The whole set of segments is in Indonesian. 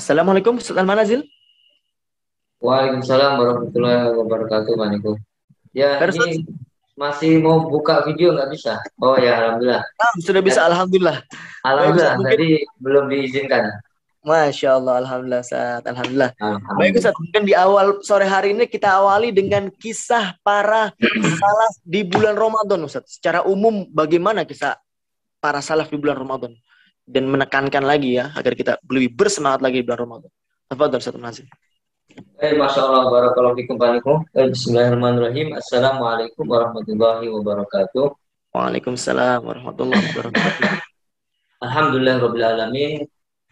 Assalamualaikum, Ustaz Al-Manazil. Waalaikumsalam warahmatullahi wabarakatuh, Pak Niko. Ya, Khair, Ustaz. ini masih mau buka video nggak bisa? Oh ya, alhamdullah. Sudah Ya, bisa, Alhamdulillah. Baik, Ustaz, alhamdulillah. mungkin. Tadi belum diizinkan. Masya Allah, Alhamdulillah, Ustaz. Alhamdulillah. Baik, Ustaz, Alhamdulillah. mungkin di awal sore hari ini kita awali dengan kisah para salaf di bulan Ramadan, Ustaz. Secara umum, bagaimana kisah para salaf di bulan Ramadan? Dan menekankan lagi ya, agar kita lebih bersemangat lagi di bulan Ramadan. Tafadhol, Ustaz Al-Manazil. Masya Allah, barakallahu fikum, Pak Niko. Bismillahirrahmanirrahim. Assalamualaikum warahmatullahi wabarakatuh. Waalaikumsalam warahmatullahi wabarakatuh. Alhamdulillah rabbil alamin.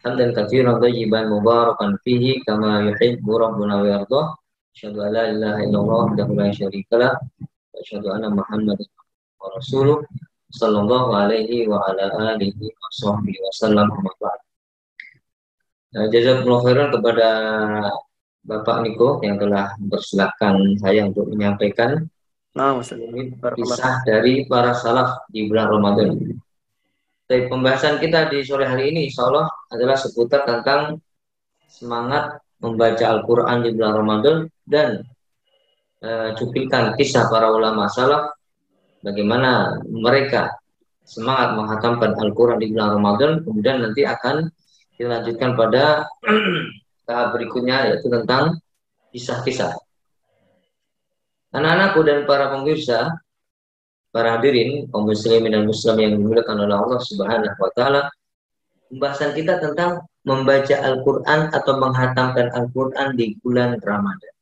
Hamdan katsiran thayyiban mubarakan fihi kama yuhibbu rabbuna wa yardah. Asyhadu an la ilaha illallah wahdahu la syarika lah. Wa asyhadu anna Muhammadan wa rasuluh sallallahu alaihi wa ala alihi wa sahbihi wasallam. Jazakumullah khairan kepada Bapak Niko yang telah mempersilahkan saya untuk menyampaikan Nah, Ustaz. kisah dari para salaf di bulan Ramadan. Dari pembahasan kita di sore hari ini, insya Allah adalah seputar tentang semangat membaca Al-Quran di bulan Ramadan dan cuplikan kisah para ulama salaf, bagaimana mereka semangat menghatamkan Al-Quran di bulan Ramadan, kemudian nanti akan dilanjutkan pada tahap berikutnya, yaitu tentang kisah-kisah. Anak-anakku dan para pemirsa, para hadirin, kaum muslimin dan muslim yang dimuliakan oleh Allah Subhanahu wa taala, pembahasan kita tentang membaca Al-Qur'an atau menghatamkan Al-Qur'an di bulan Ramadan.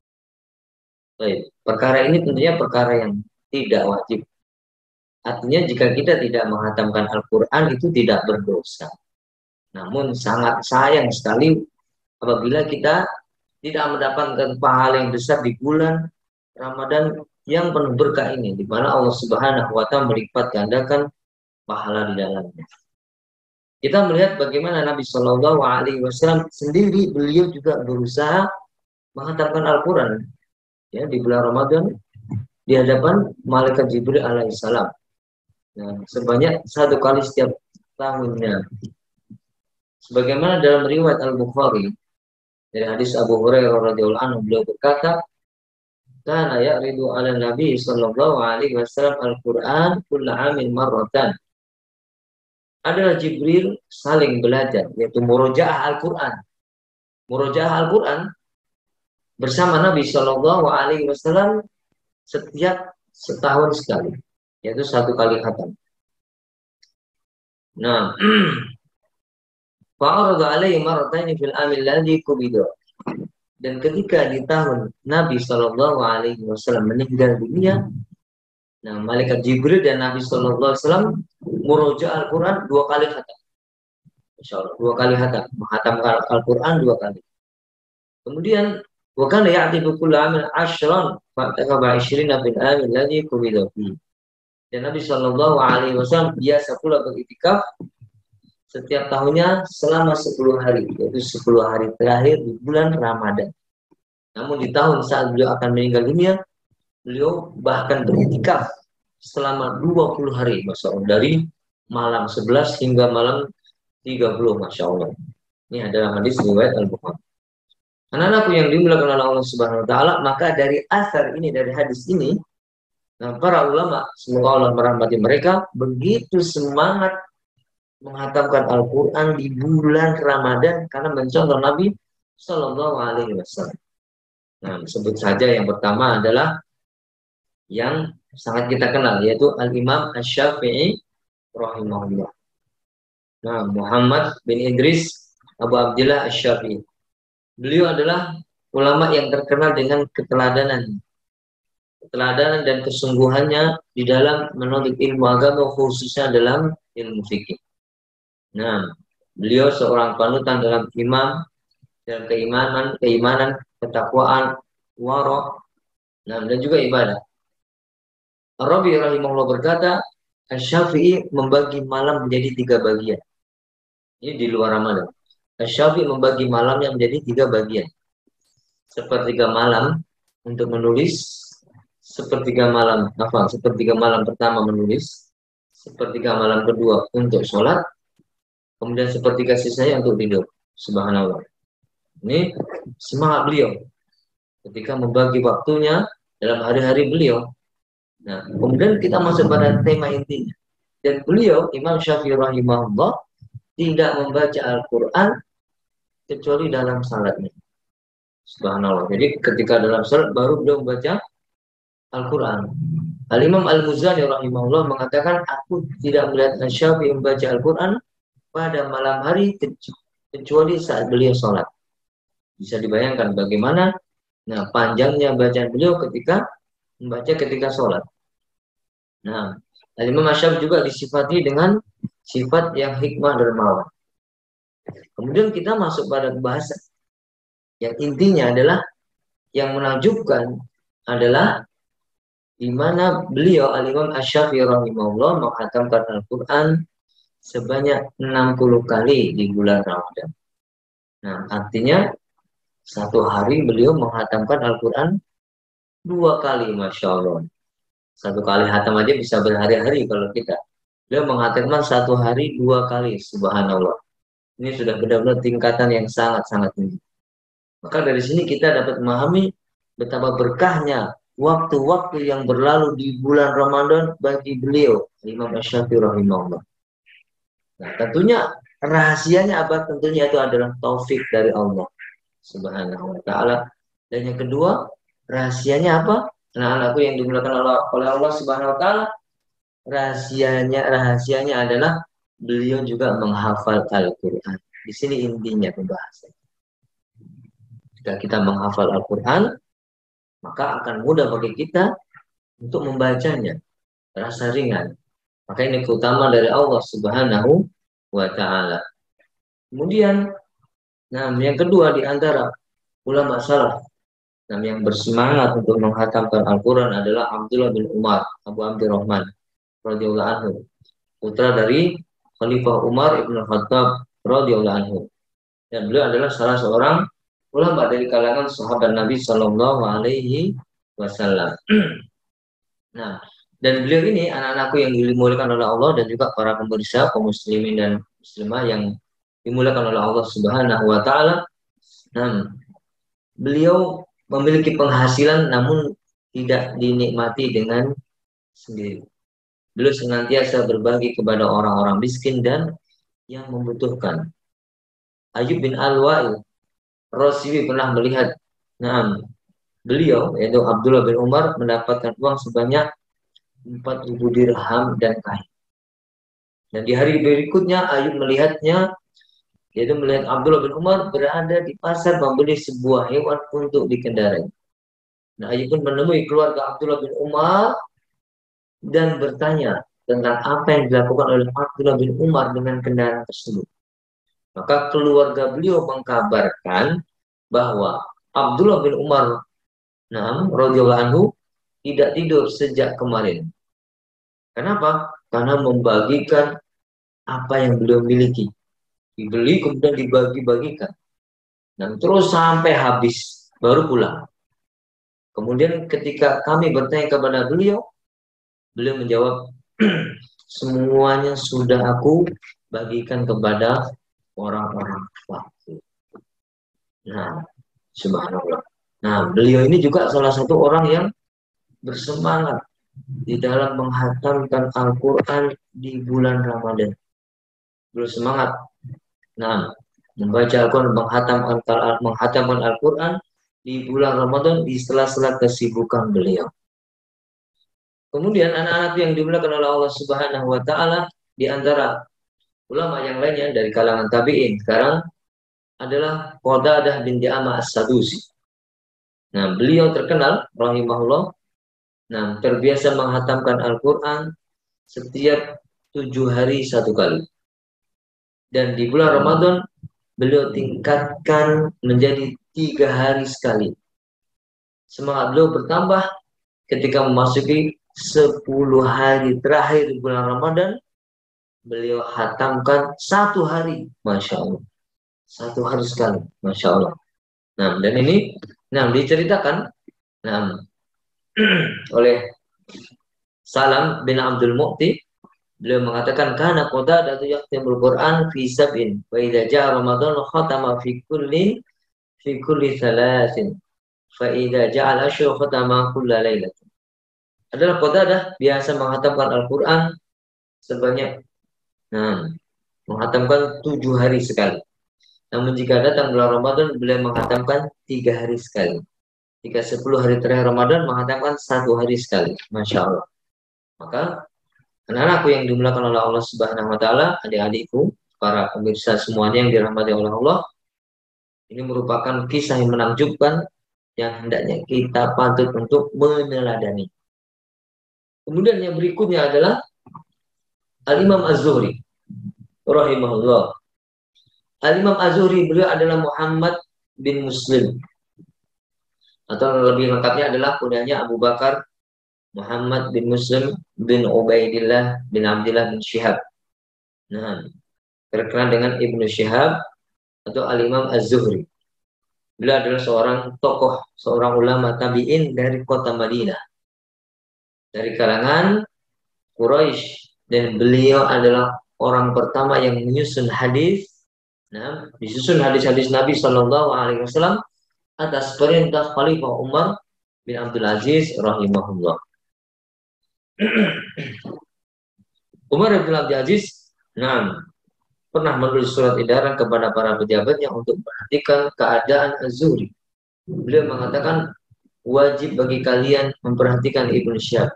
Baik, perkara ini tentunya perkara yang tidak wajib. Artinya jika kita tidak menghatamkan Al-Qur'an itu tidak berdosa. Namun sangat sayang sekali apabila kita tidak mendapatkan pahala yang besar di bulan Ramadan yang penuh berkah ini, di mana Allah Subhanahu wa taala melipat gandakan pahala di dalamnya. Kita melihat bagaimana Nabi Shallallahu alaihi wasallam sendiri, beliau juga berusaha menghantarkan Al-Qur'an ya di bulan Ramadan di hadapan malaikat Jibril alaihissalam. Nah, sebanyak 1 kali setiap tahunnya. Sebagaimana dalam riwayat Al-Bukhari dari hadis Abu Hurairah radhiyallahu anhu, beliau berkata, kana ya'ridu 'ala Nabi sallallahu alaihi wasallam Al-Qur'an kullu 'amin marratan. Adalah Jibril saling belajar, yaitu murojaah Al-Qur'an. Murojaah Al-Qur'an bersama Nabi sallallahu alaihi wasallam setiap setahun sekali, yaitu 1 kali khatam. Nah, fa'arada alaihi marrataini fil amil ladzi qubida. Dan ketika di tahun Nabi Shallallahu Alaihi Wasallam meninggal dunia, nah malaikat Jibril dan Nabi Shallallahu Alaihi Wasallam murojaah Al-Quran 2 kali khatam. Insya Allah 2 kali khatam, menghatamkan Al-Quran 2 kali. Kemudian bukan ya'tibu kullu amin asyran fa'taqaba 20 fil amin ladzi qubida fi. Dan Nabi Shallallahu Alaihi Wasallam biasa pula beriktikaf setiap tahunnya selama 10 hari, yaitu 10 hari terakhir di bulan Ramadan. Namun di tahun saat beliau akan meninggal dunia, beliau bahkan beriktikaf selama 20 hari, Masya Allah, dari malam 11 hingga malam 30, Masya Allah. Ini adalah hadis riwayat Al-Bukhari. Anak-anakku yang dimuliakan oleh Allah Subhanahu wa taala, maka dari asar ini, dari hadis ini, nah para ulama, semoga Allah merahmati mereka, begitu semangat menghatamkan Al-Quran di bulan Ramadan karena mencontoh Nabi Shallallahu Alaihi Wasallam. Nah, sebut saja yang pertama adalah yang sangat kita kenal, yaitu Al-Imam Asy-Syafi'i rahimahullah. Nah, Muhammad bin Idris Abu Abdillah Asy-Syafi'i. Beliau adalah ulama yang terkenal dengan keteladanan dan kesungguhannya di dalam menuntut ilmu agama, khususnya dalam ilmu fikih. Nah, beliau seorang panutan dalam iman dan keimanan, ketakwaan, wara', nah, dan juga ibadah. Ar-Rabi rahimahullah berkata, Asy-Syafi'i membagi malam menjadi 3 bagian. Ini di luar Ramadan. Asy-Syafi'i membagi malamnya menjadi 3 bagian. Sepertiga malam untuk menulis, sepertiga malam pertama menulis, sepertiga malam kedua untuk sholat, kemudian sepertiga sisanya untuk tidur. Subhanallah. Ini semangat beliau ketika membagi waktunya dalam hari-hari beliau. Nah, kemudian kita masuk pada tema intinya. Dan beliau, Imam Syafi'i rahimahullah, tidak membaca Al-Quran kecuali dalam salatnya. Subhanallah. Jadi ketika dalam salat baru beliau membaca Al-Quran. Al-Imam Al-Muzani rahimahullah mengatakan, aku tidak melihat Syafi'i membaca Al-Quran pada malam hari kecuali saat beliau sholat. Bisa dibayangkan bagaimana panjangnya bacaan beliau ketika membaca ketika sholat. Nah, Al-Imam Asy-Syafi'i juga disifati dengan sifat yang hikmah dermawan. Kemudian kita masuk pada bahasa yang intinya adalah yang menakjubkan adalah di mana beliau Al-Imam Asy-Syafi'i rahimahullah menghatamkan Al-Quran sebanyak 60 kali di bulan Ramadan. Nah, artinya satu hari beliau menghatamkan Al-Quran 2 kali, Masya Allah. Satu kali hatam aja bisa berhari-hari kalau kita. Beliau menghatamkan satu hari 2 kali, subhanallah. Ini sudah benar-benar tingkatan yang sangat-sangat tinggi. Maka dari sini kita dapat memahami betapa berkahnya waktu-waktu yang berlalu di bulan Ramadan bagi beliau, Imam Asy-Syafi'i rahimahullah. Nah, tentunya rahasianya apa? Tentunya itu adalah taufik dari Allah Subhanahu wa taala. Dan yang kedua, rahasianya apa? Anak-anakku yang dimuliakan oleh Allah Subhanahu wa taala, rahasianya adalah beliau juga menghafal Al-Qur'an. Di sini intinya pembahasan. Jika kita menghafal Al-Qur'an, maka akan mudah bagi kita untuk membacanya. Rasa ringan. Maka ini keutamaan dari Allah Subhanahu wa taala. Kemudian, yang kedua di antara ulama salaf yang bersemangat untuk menghatamkan Al-Quran adalah Abdullah bin Umar, Abu Abdurrahman radhiyallahu anhu, putra dari Khalifah Umar ibn Khattab radhiyallahu anhu. Dan beliau adalah salah seorang ulama dari kalangan sahabat Nabi Shallallahu Alaihi Wasallam. Nah, dan beliau ini anak-anakku yang dimuliakan oleh Allah dan juga para pemirsa kaum muslimin dan muslimah yang dimuliakan oleh Allah Subhanahu wa taala. Nah, beliau memiliki penghasilan namun tidak dinikmati dengan sendiri. Beliau senantiasa berbagi kepada orang-orang miskin dan yang membutuhkan. Ayyub bin Al-Wa'il Rasiwi pernah melihat beliau, yaitu Abdullah bin Umar, mendapatkan uang sebanyak 4.000 dirham dan kain. Dan di hari berikutnya Ayyub melihatnya, yaitu melihat Abdullah bin Umar berada di pasar membeli sebuah hewan untuk dikendarai. Nah, Ayyub pun menemui keluarga Abdullah bin Umar dan bertanya tentang apa yang dilakukan oleh Abdullah bin Umar dengan kendaraan tersebut. Maka keluarga beliau mengkabarkan bahwa Abdullah bin Umar radhiyallahu anhu tidak tidur sejak kemarin. Kenapa? Karena membagikan apa yang beliau miliki. Dibeli kemudian dibagi-bagikan. Dan terus sampai habis baru pulang. Kemudian ketika kami bertanya kepada beliau, beliau menjawab, semuanya sudah aku bagikan kepada orang-orang fakir. Nah, subhanallah. Nah, beliau ini juga salah satu orang yang bersemangat di dalam menghatamkan Al-Quran di bulan Ramadan. Beliau semangat. Nah, membaca Al-Quran, menghatamkan Al-Quran di bulan Ramadan di sela-sela kesibukan beliau. Kemudian anak-anak yang dimuliakan oleh Allah Subhanahu wa taala, di antara ulama yang lainnya dari kalangan tabi'in sekarang adalah Qadadah bin Di'amah As-Sadusi. Nah, beliau terkenal rahimahullah, terbiasa menghatamkan Al-Quran setiap 7 hari 1 kali. Dan di bulan Ramadan beliau tingkatkan menjadi 3 hari sekali. Semangat beliau bertambah ketika memasuki 10 hari terakhir di bulan Ramadan. Beliau hatamkan 1 hari, Masya Allah. 1 hari sekali, Masya Allah. Nah, dan ini diceritakan oleh Salam bin Abdul Mu'ti. Beliau mengatakan, kana Qadadah yaqtimul Quran fi sab'in wa idza jaa Ramadan khatama fi kullin fi kulli thalathin fa idza ja'ala asyru khatama kulla lailatin. Adalah Qatadah biasa menghatamkan Al-Qur'an sebanyak menghatamkan 7 hari sekali. Namun jika datang bulan Ramadan, beliau menghatamkan 3 hari sekali. Jika 10 hari terakhir Ramadan, menghatamkan 1 hari sekali. Masya Allah. Maka anak-anakku yang dimuliakan oleh Allah Subhanahu Wa Taala, adik-adikku, para pemirsa semuanya yang dirahmati oleh Allah, ini merupakan kisah yang menakjubkan yang hendaknya kita patut untuk meneladani. Kemudian yang berikutnya adalah Al-Imam Az-Zuhri rahimahullah. Al-Imam Az-Zuhri beliau adalah Muhammad bin Muslim, atau lebih lengkapnya adalah kunyanya Abu Bakar Muhammad bin Muslim bin Ubaidillah bin Abdillah bin Syihab. Nah, terkenal dengan Ibnu Syihab atau Al-Imam Az-Zuhri. Beliau adalah seorang tokoh, seorang ulama tabi'in dari kota Madinah, dari kalangan Quraisy, dan beliau adalah orang pertama yang menyusun hadis. Nah, disusun hadis-hadis Nabi Shallallahu Alaihi Wasallam atas perintah Khalifah Umar bin Abdul Aziz rahimahullah. Umar bin Abdul Aziz, pernah menulis surat edaran kepada para pejabatnya untuk memperhatikan keadaan Az-Zuhri. Beliau mengatakan wajib bagi kalian memperhatikan Ibnu Syihab,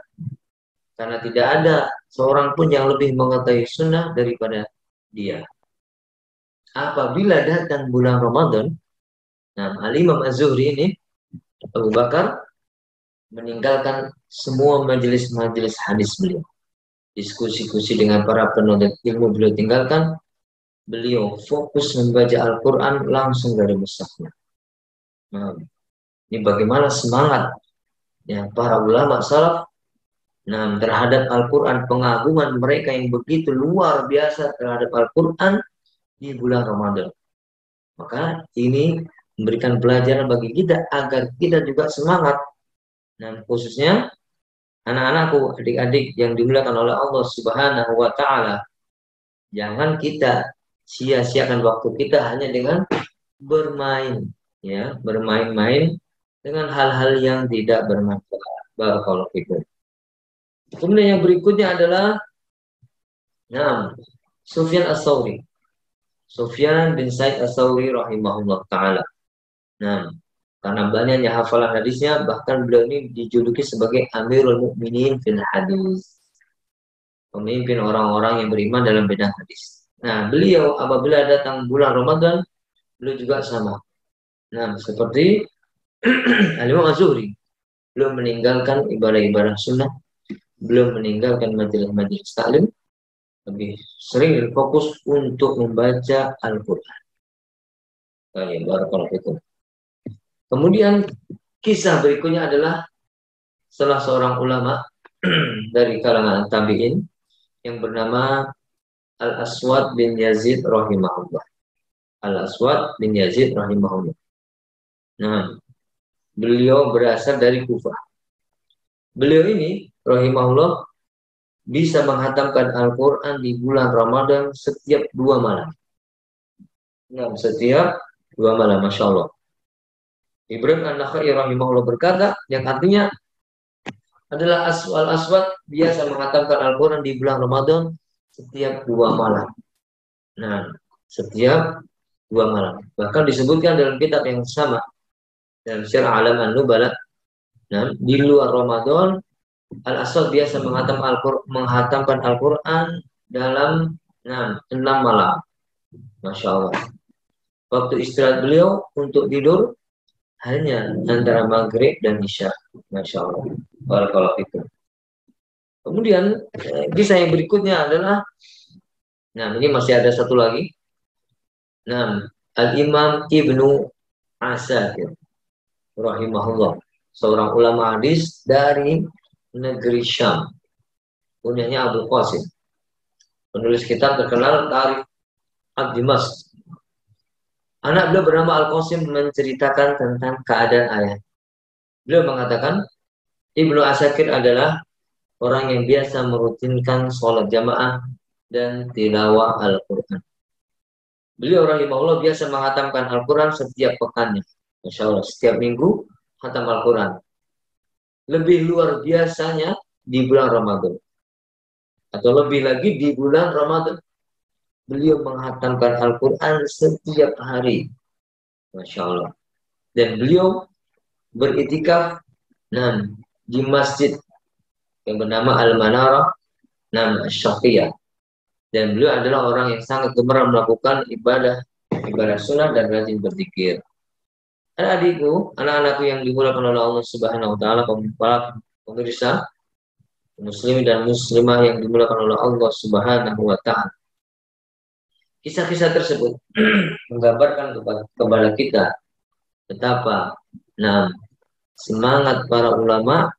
karena tidak ada seorang pun yang lebih mengetahui sunnah daripada dia. Apabila datang bulan Ramadan, Al-Imam Az-Zuhri ini, Abu Bakar, meninggalkan semua majelis-majelis hadis beliau. Diskusi-diskusi dengan para penuntut ilmu beliau tinggalkan. Beliau fokus membaca Al-Quran langsung dari mushafnya. Ini bagaimana semangat ya para ulama salaf terhadap Al-Quran, pengagungan mereka yang begitu luar biasa terhadap Al-Quran di bulan Ramadan. Maka ini memberikan pelajaran bagi kita agar kita juga semangat. Khususnya anak-anakku, adik-adik yang dimuliakan oleh Allah Subhanahu Wa Taala, jangan kita sia-siakan waktu kita hanya dengan bermain, ya, bermain-main dengan hal-hal yang tidak bermanfaat. Barakallahu fikum. Kemudian yang berikutnya adalah Sufyan Ats-Tsauri. Sufyan bin Sa'id Ats-Tsauri rahimahullah taala. Karena banyaknya hafalan hadisnya, bahkan beliau ini dijuluki sebagai Amirul Mukminin fil hadis. Pemimpin orang-orang yang beriman dalam bidang hadis. Beliau apabila datang bulan Ramadan, beliau juga sama. Seperti Al-Imam Az-Zuhri, beliau meninggalkan ibadah-ibadah sunnah, beliau meninggalkan majelis-majelis taklim, lebih sering fokus untuk membaca Al-Quran. Kemudian kisah berikutnya adalah salah seorang ulama dari kalangan tabi'in yang bernama Al-Aswad bin Yazid rahimahullah. Al-Aswad bin Yazid rahimahullah. Beliau berasal dari Kufah. Beliau ini rahimahullah bisa menghatamkan Al-Quran di bulan Ramadan setiap 2 malam. Setiap 2 malam, Masya Allah. Ibrahim An-Nakhai rahimahullah berkata, yang artinya adalah Al-Aswad biasa menghatamkan Al-Quran di bulan Ramadan setiap 2 malam. Setiap 2 malam. Bahkan disebutkan dalam kitab yang sama, dalam Syiar A'lam An-Nubala, di luar Ramadan, Al-Aswad biasa menghatamkan Al-Quran dalam 6 malam. Masya Allah. Waktu istirahat beliau untuk tidur hanya antara maghrib dan isya. Masya Allah. Barakallahu fikum. Kemudian kisah yang berikutnya adalah, ini masih ada satu lagi. Al-Imam Ibnu Asakir rahimahullah, seorang ulama hadis dari negeri Syam, punyanya Abu Qasim, penulis kitab terkenal Tarikh Ad-Dimashq. Anak beliau bernama Al-Qasim menceritakan tentang keadaan ayah. Beliau mengatakan Ibnu Asakir adalah orang yang biasa merutinkan sholat jamaah dan tilawah Al-Quran. Beliau rahimahullah biasa menghatamkan Al-Quran setiap pekannya. Masya Allah, setiap minggu hatam Al-Quran. Lebih luar biasanya di bulan Ramadan. Atau lebih lagi di bulan Ramadan. Beliau menghatamkan Al-Quran setiap hari. Masya Allah. Dan beliau beritikaf di masjid yang bernama Al-Manarah, nama Syafiyah. Dan beliau adalah orang yang sangat gemar melakukan ibadah sunnah dan rajin berzikir. Adik-adikku, anak-anakku yang dimuliakan oleh Allah Subhanahu wa taala, pemirsa muslim dan muslimah yang dimuliakan oleh Allah Subhanahu wa taala. Kisah-kisah tersebut menggambarkan kepada kita betapa semangat para ulama,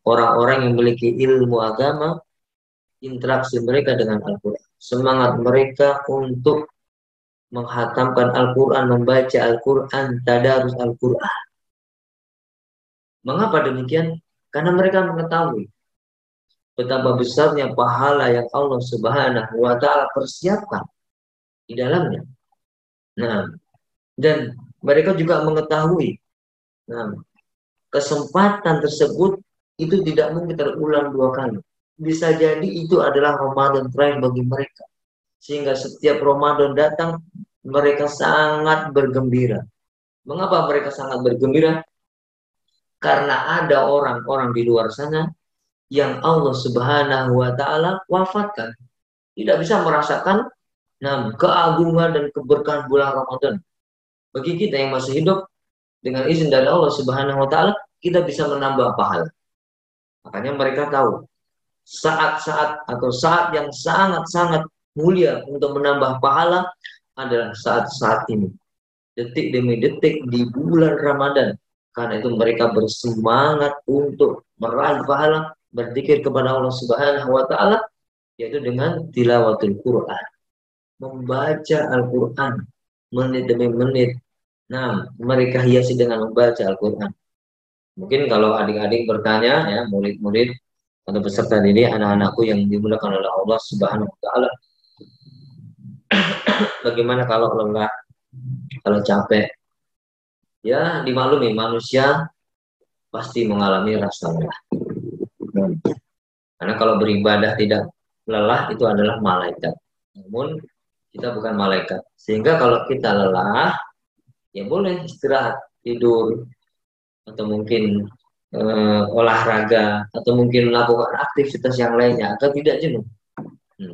orang-orang yang memiliki ilmu agama, interaksi mereka dengan Al-Quran, semangat mereka untuk menghatamkan Al-Quran, membaca Al-Quran, tadarus Al-Quran. Mengapa demikian? Karena mereka mengetahui betapa besarnya pahala yang Allah Subhanahu wa taala persiapkan di dalamnya. Dan mereka juga mengetahui kesempatan tersebut itu tidak mungkin terulang dua kali. Bisa jadi itu adalah Ramadan terakhir bagi mereka. Sehingga setiap Ramadan datang, mereka sangat bergembira. Mengapa mereka sangat bergembira? Karena ada orang-orang di luar sana yang Allah Subhanahu wa taala wafatkan. Tidak bisa merasakan keagungan dan keberkahan bulan Ramadan. Bagi kita yang masih hidup, dengan izin dari Allah Subhanahu wa taala, kita bisa menambah pahala. Makanya mereka tahu saat-saat atau saat yang sangat-sangat mulia untuk menambah pahala adalah saat-saat ini. Detik demi detik di bulan Ramadan. Karena itu mereka bersemangat untuk meraih pahala, berzikir kepada Allah Subhanahu wa taala, yaitu dengan tilawatul Quran. Membaca Al-Quran menit demi menit. Mereka hiasi dengan membaca Al-Quran. Mungkin kalau adik-adik bertanya, ya, murid-murid atau peserta didik, anak-anakku yang dimuliakan oleh Allah Subhanahu wa taala, bagaimana kalau lelah, kalau capek? Ya, dimaklumi manusia pasti mengalami rasa lelah. Karena kalau beribadah tidak lelah itu adalah malaikat. Namun kita bukan malaikat. Sehingga kalau kita lelah, ya boleh istirahat, tidur, atau mungkin olahraga, atau mungkin melakukan aktivitas yang lainnya agar tidak jenuh.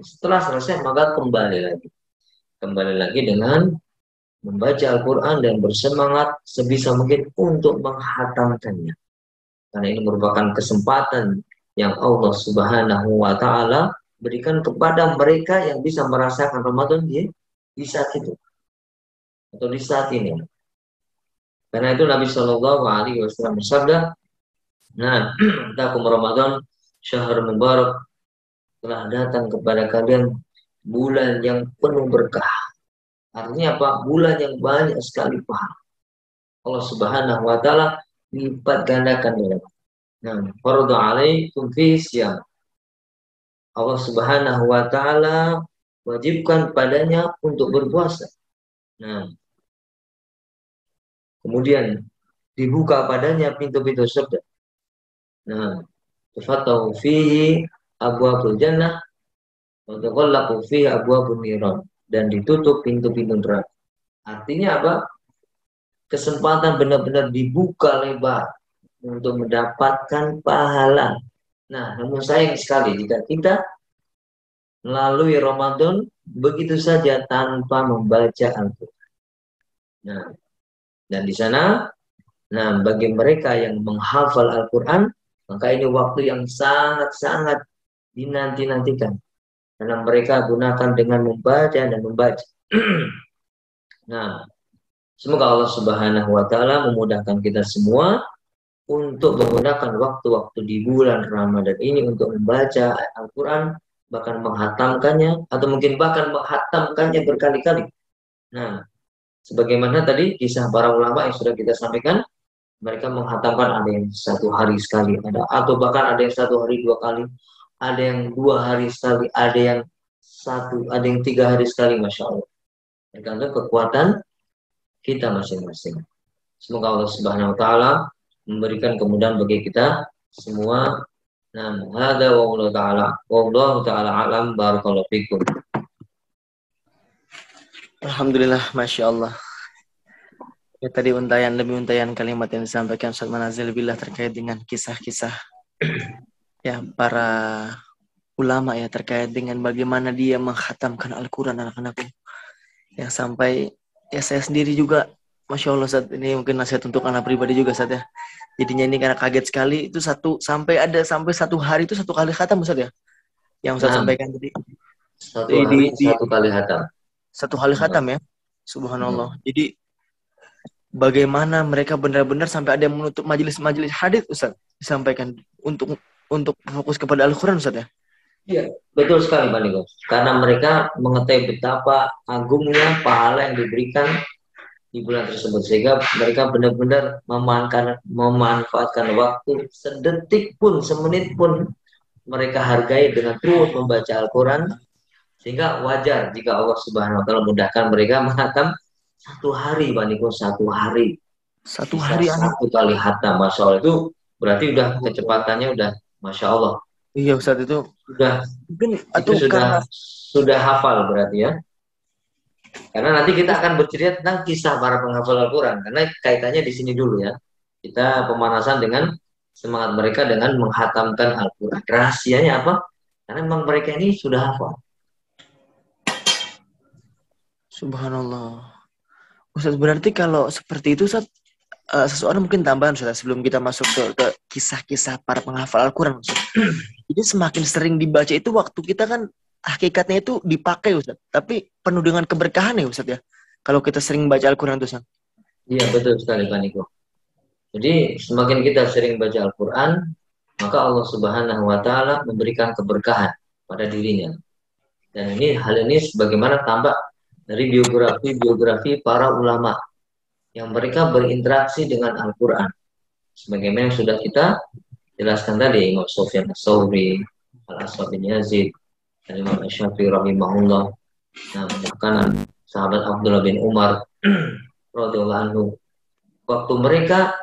Setelah selesai maka kembali lagi dengan membaca Al-Quran dan bersemangat sebisa mungkin untuk menghatamkannya. Karena ini merupakan kesempatan yang Allah Subhanahu wa taala berikan kepada mereka yang bisa merasakan Ramadan di saat itu atau di saat ini. Karena itu Nabi Shallallahu alaihi wasallam bersabda, "Takum Ramadan syahr mubarak, telah datang kepada kalian bulan yang penuh berkah." Artinya apa? Bulan yang banyak sekali pahala. Allah Subhanahu wa taala lipat gandakan dalam. Fardu alaikum fi syam. Allah Subhanahu wa taala wajibkan padanya untuk berpuasa. Kemudian dibuka padanya pintu-pintu surga. Tufatahu fihi abwabul jannah wa tughallaqu fihi abwabun niran. Dan ditutup pintu-pintu neraka. Artinya apa? Kesempatan benar-benar dibuka lebar untuk mendapatkan pahala. Namun sayang sekali jika kita melalui Ramadan begitu saja tanpa membaca Al-Quran. Dan di sana, bagi mereka yang menghafal Al-Quran, maka ini waktu yang sangat-sangat dinanti-nantikan. Karena mereka gunakan dengan membaca dan membaca. Semoga Allah Subhanahu wa taala memudahkan kita semua untuk menggunakan waktu-waktu di bulan Ramadan ini untuk membaca Al-Quran, bahkan menghatamkannya, atau mungkin bahkan menghatamkannya berkali-kali. Sebagaimana tadi kisah para ulama yang sudah kita sampaikan, mereka menghatamkan ada yang 1 hari sekali, atau bahkan ada yang 1 hari 2 kali, ada yang 2 hari sekali, ada yang ada yang 3 hari sekali, Masya Allah. Tergantung kekuatan kita masing-masing. Semoga Allah Subhanahu wa taala memberikan kemudahan bagi kita semua. Nah, hada wallahu taala alam, barakallahu fikum. Alhamdulillah, Masya Allah. Ya, tadi untayan demi untayan kalimat yang disampaikan Ustaz Manazil Billah terkait dengan kisah-kisah ya para ulama ya, terkait dengan bagaimana dia menghatamkan Al-Quran anak-anakku. Yang sampai ya saya sendiri juga, Masya Allah Ustaz, ini mungkin nasihat untuk anak pribadi juga Ustaz ya. Jadinya ini karena kaget sekali, itu sampai 1 hari itu 1 kali khatam Ustaz ya. Yang Ustaz sampaikan tadi. 1 hari 1 kali khatam. 1 kali khatam ya. Subhanallah. Jadi bagaimana mereka benar-benar sampai ada yang menutup majelis-majelis hadis Ustaz disampaikan untuk fokus kepada Al-Quran Ustaz ya. Iya, betul sekali Pak Niko. Karena mereka mengetahui betapa agungnya pahala yang diberikan di bulan tersebut, sehingga mereka benar-benar memanfaatkan waktu sedetik pun, semenit pun mereka hargai dengan terus membaca Al-Quran, sehingga wajar jika Allah Subhanahu wa taala mudahkan mereka menghatam 1 hari Pak Niko, 1 hari. 1 hari 1 kali khatam, Masya Allah, itu berarti udah kecepatannya udah Masya Allah. Iya Ustaz, itu mungkin itu sudah hafal berarti ya. Karena nanti kita akan bercerita tentang kisah para penghafal Al-Quran, karena kaitannya di sini dulu ya. Kita pemanasan dengan semangat mereka dengan menghatamkan Al-Quran. Rahasianya apa? Karena memang mereka ini sudah hafal. Subhanallah. Ustaz, berarti kalau seperti itu Ustaz, seseorang mungkin tambahan Ustaz, sebelum kita masuk ke kisah-kisah para penghafal Al-Quran Ustaz. Jadi semakin sering dibaca itu waktu kita kan hakikatnya itu dipakai Ustaz, tapi penuh dengan keberkahan ya Ustaz ya. Kalau kita sering baca Al-Quran itu Ustaz. Iya, betul sekali Pak Niko. Jadi semakin kita sering baca Al-Quran, maka Allah Subhanahu wa taala memberikan keberkahan pada dirinya. Dan hal ini sebagaimana tampak dari biografi para ulama yang mereka berinteraksi dengan Al-Quran. Sebagaimana yang sudah kita jelaskan tadi, Imam Sufyan Ats-Tsauri, Al-Aswad bin Yazid, Imam Asy-Syafi'i rahimahullah, bahkan sahabat Abdullah bin Umar radhiyallahu anhu. Waktu mereka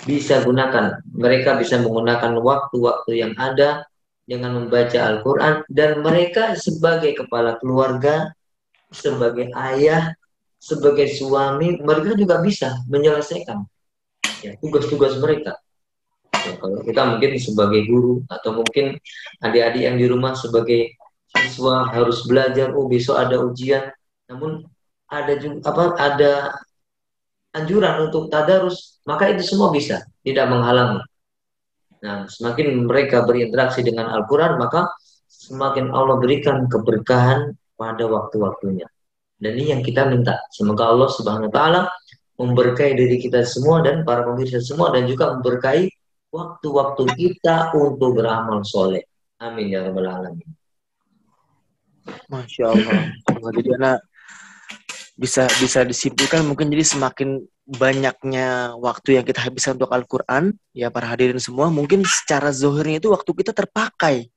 bisa menggunakan waktu-waktu yang ada dengan membaca Al-Quran, dan mereka sebagai kepala keluarga, sebagai ayah, sebagai suami, mereka juga bisa menyelesaikan tugas-tugas mereka. Ya, kalau kita mungkin sebagai guru atau mungkin adik-adik yang di rumah sebagai siswa harus belajar, besok ada ujian, namun ada anjuran untuk tadarus, maka itu semua bisa, tidak menghalangi. Nah, semakin mereka berinteraksi dengan Al-Quran, maka semakin Allah berikan keberkahan pada waktu-waktunya. Dan ini yang kita minta. Semoga Allah Subhanahu wa taala memberkahi diri kita semua dan para pemirsa semua, dan juga memberkahi waktu-waktu kita untuk beramal soleh. Amin ya rabbal alamin. Masya Allah. Jadi anak bisa disimpulkan mungkin jadi semakin banyaknya waktu yang kita habiskan untuk Al-Quran, ya para hadirin semua, mungkin secara zahirnya itu waktu kita terpakai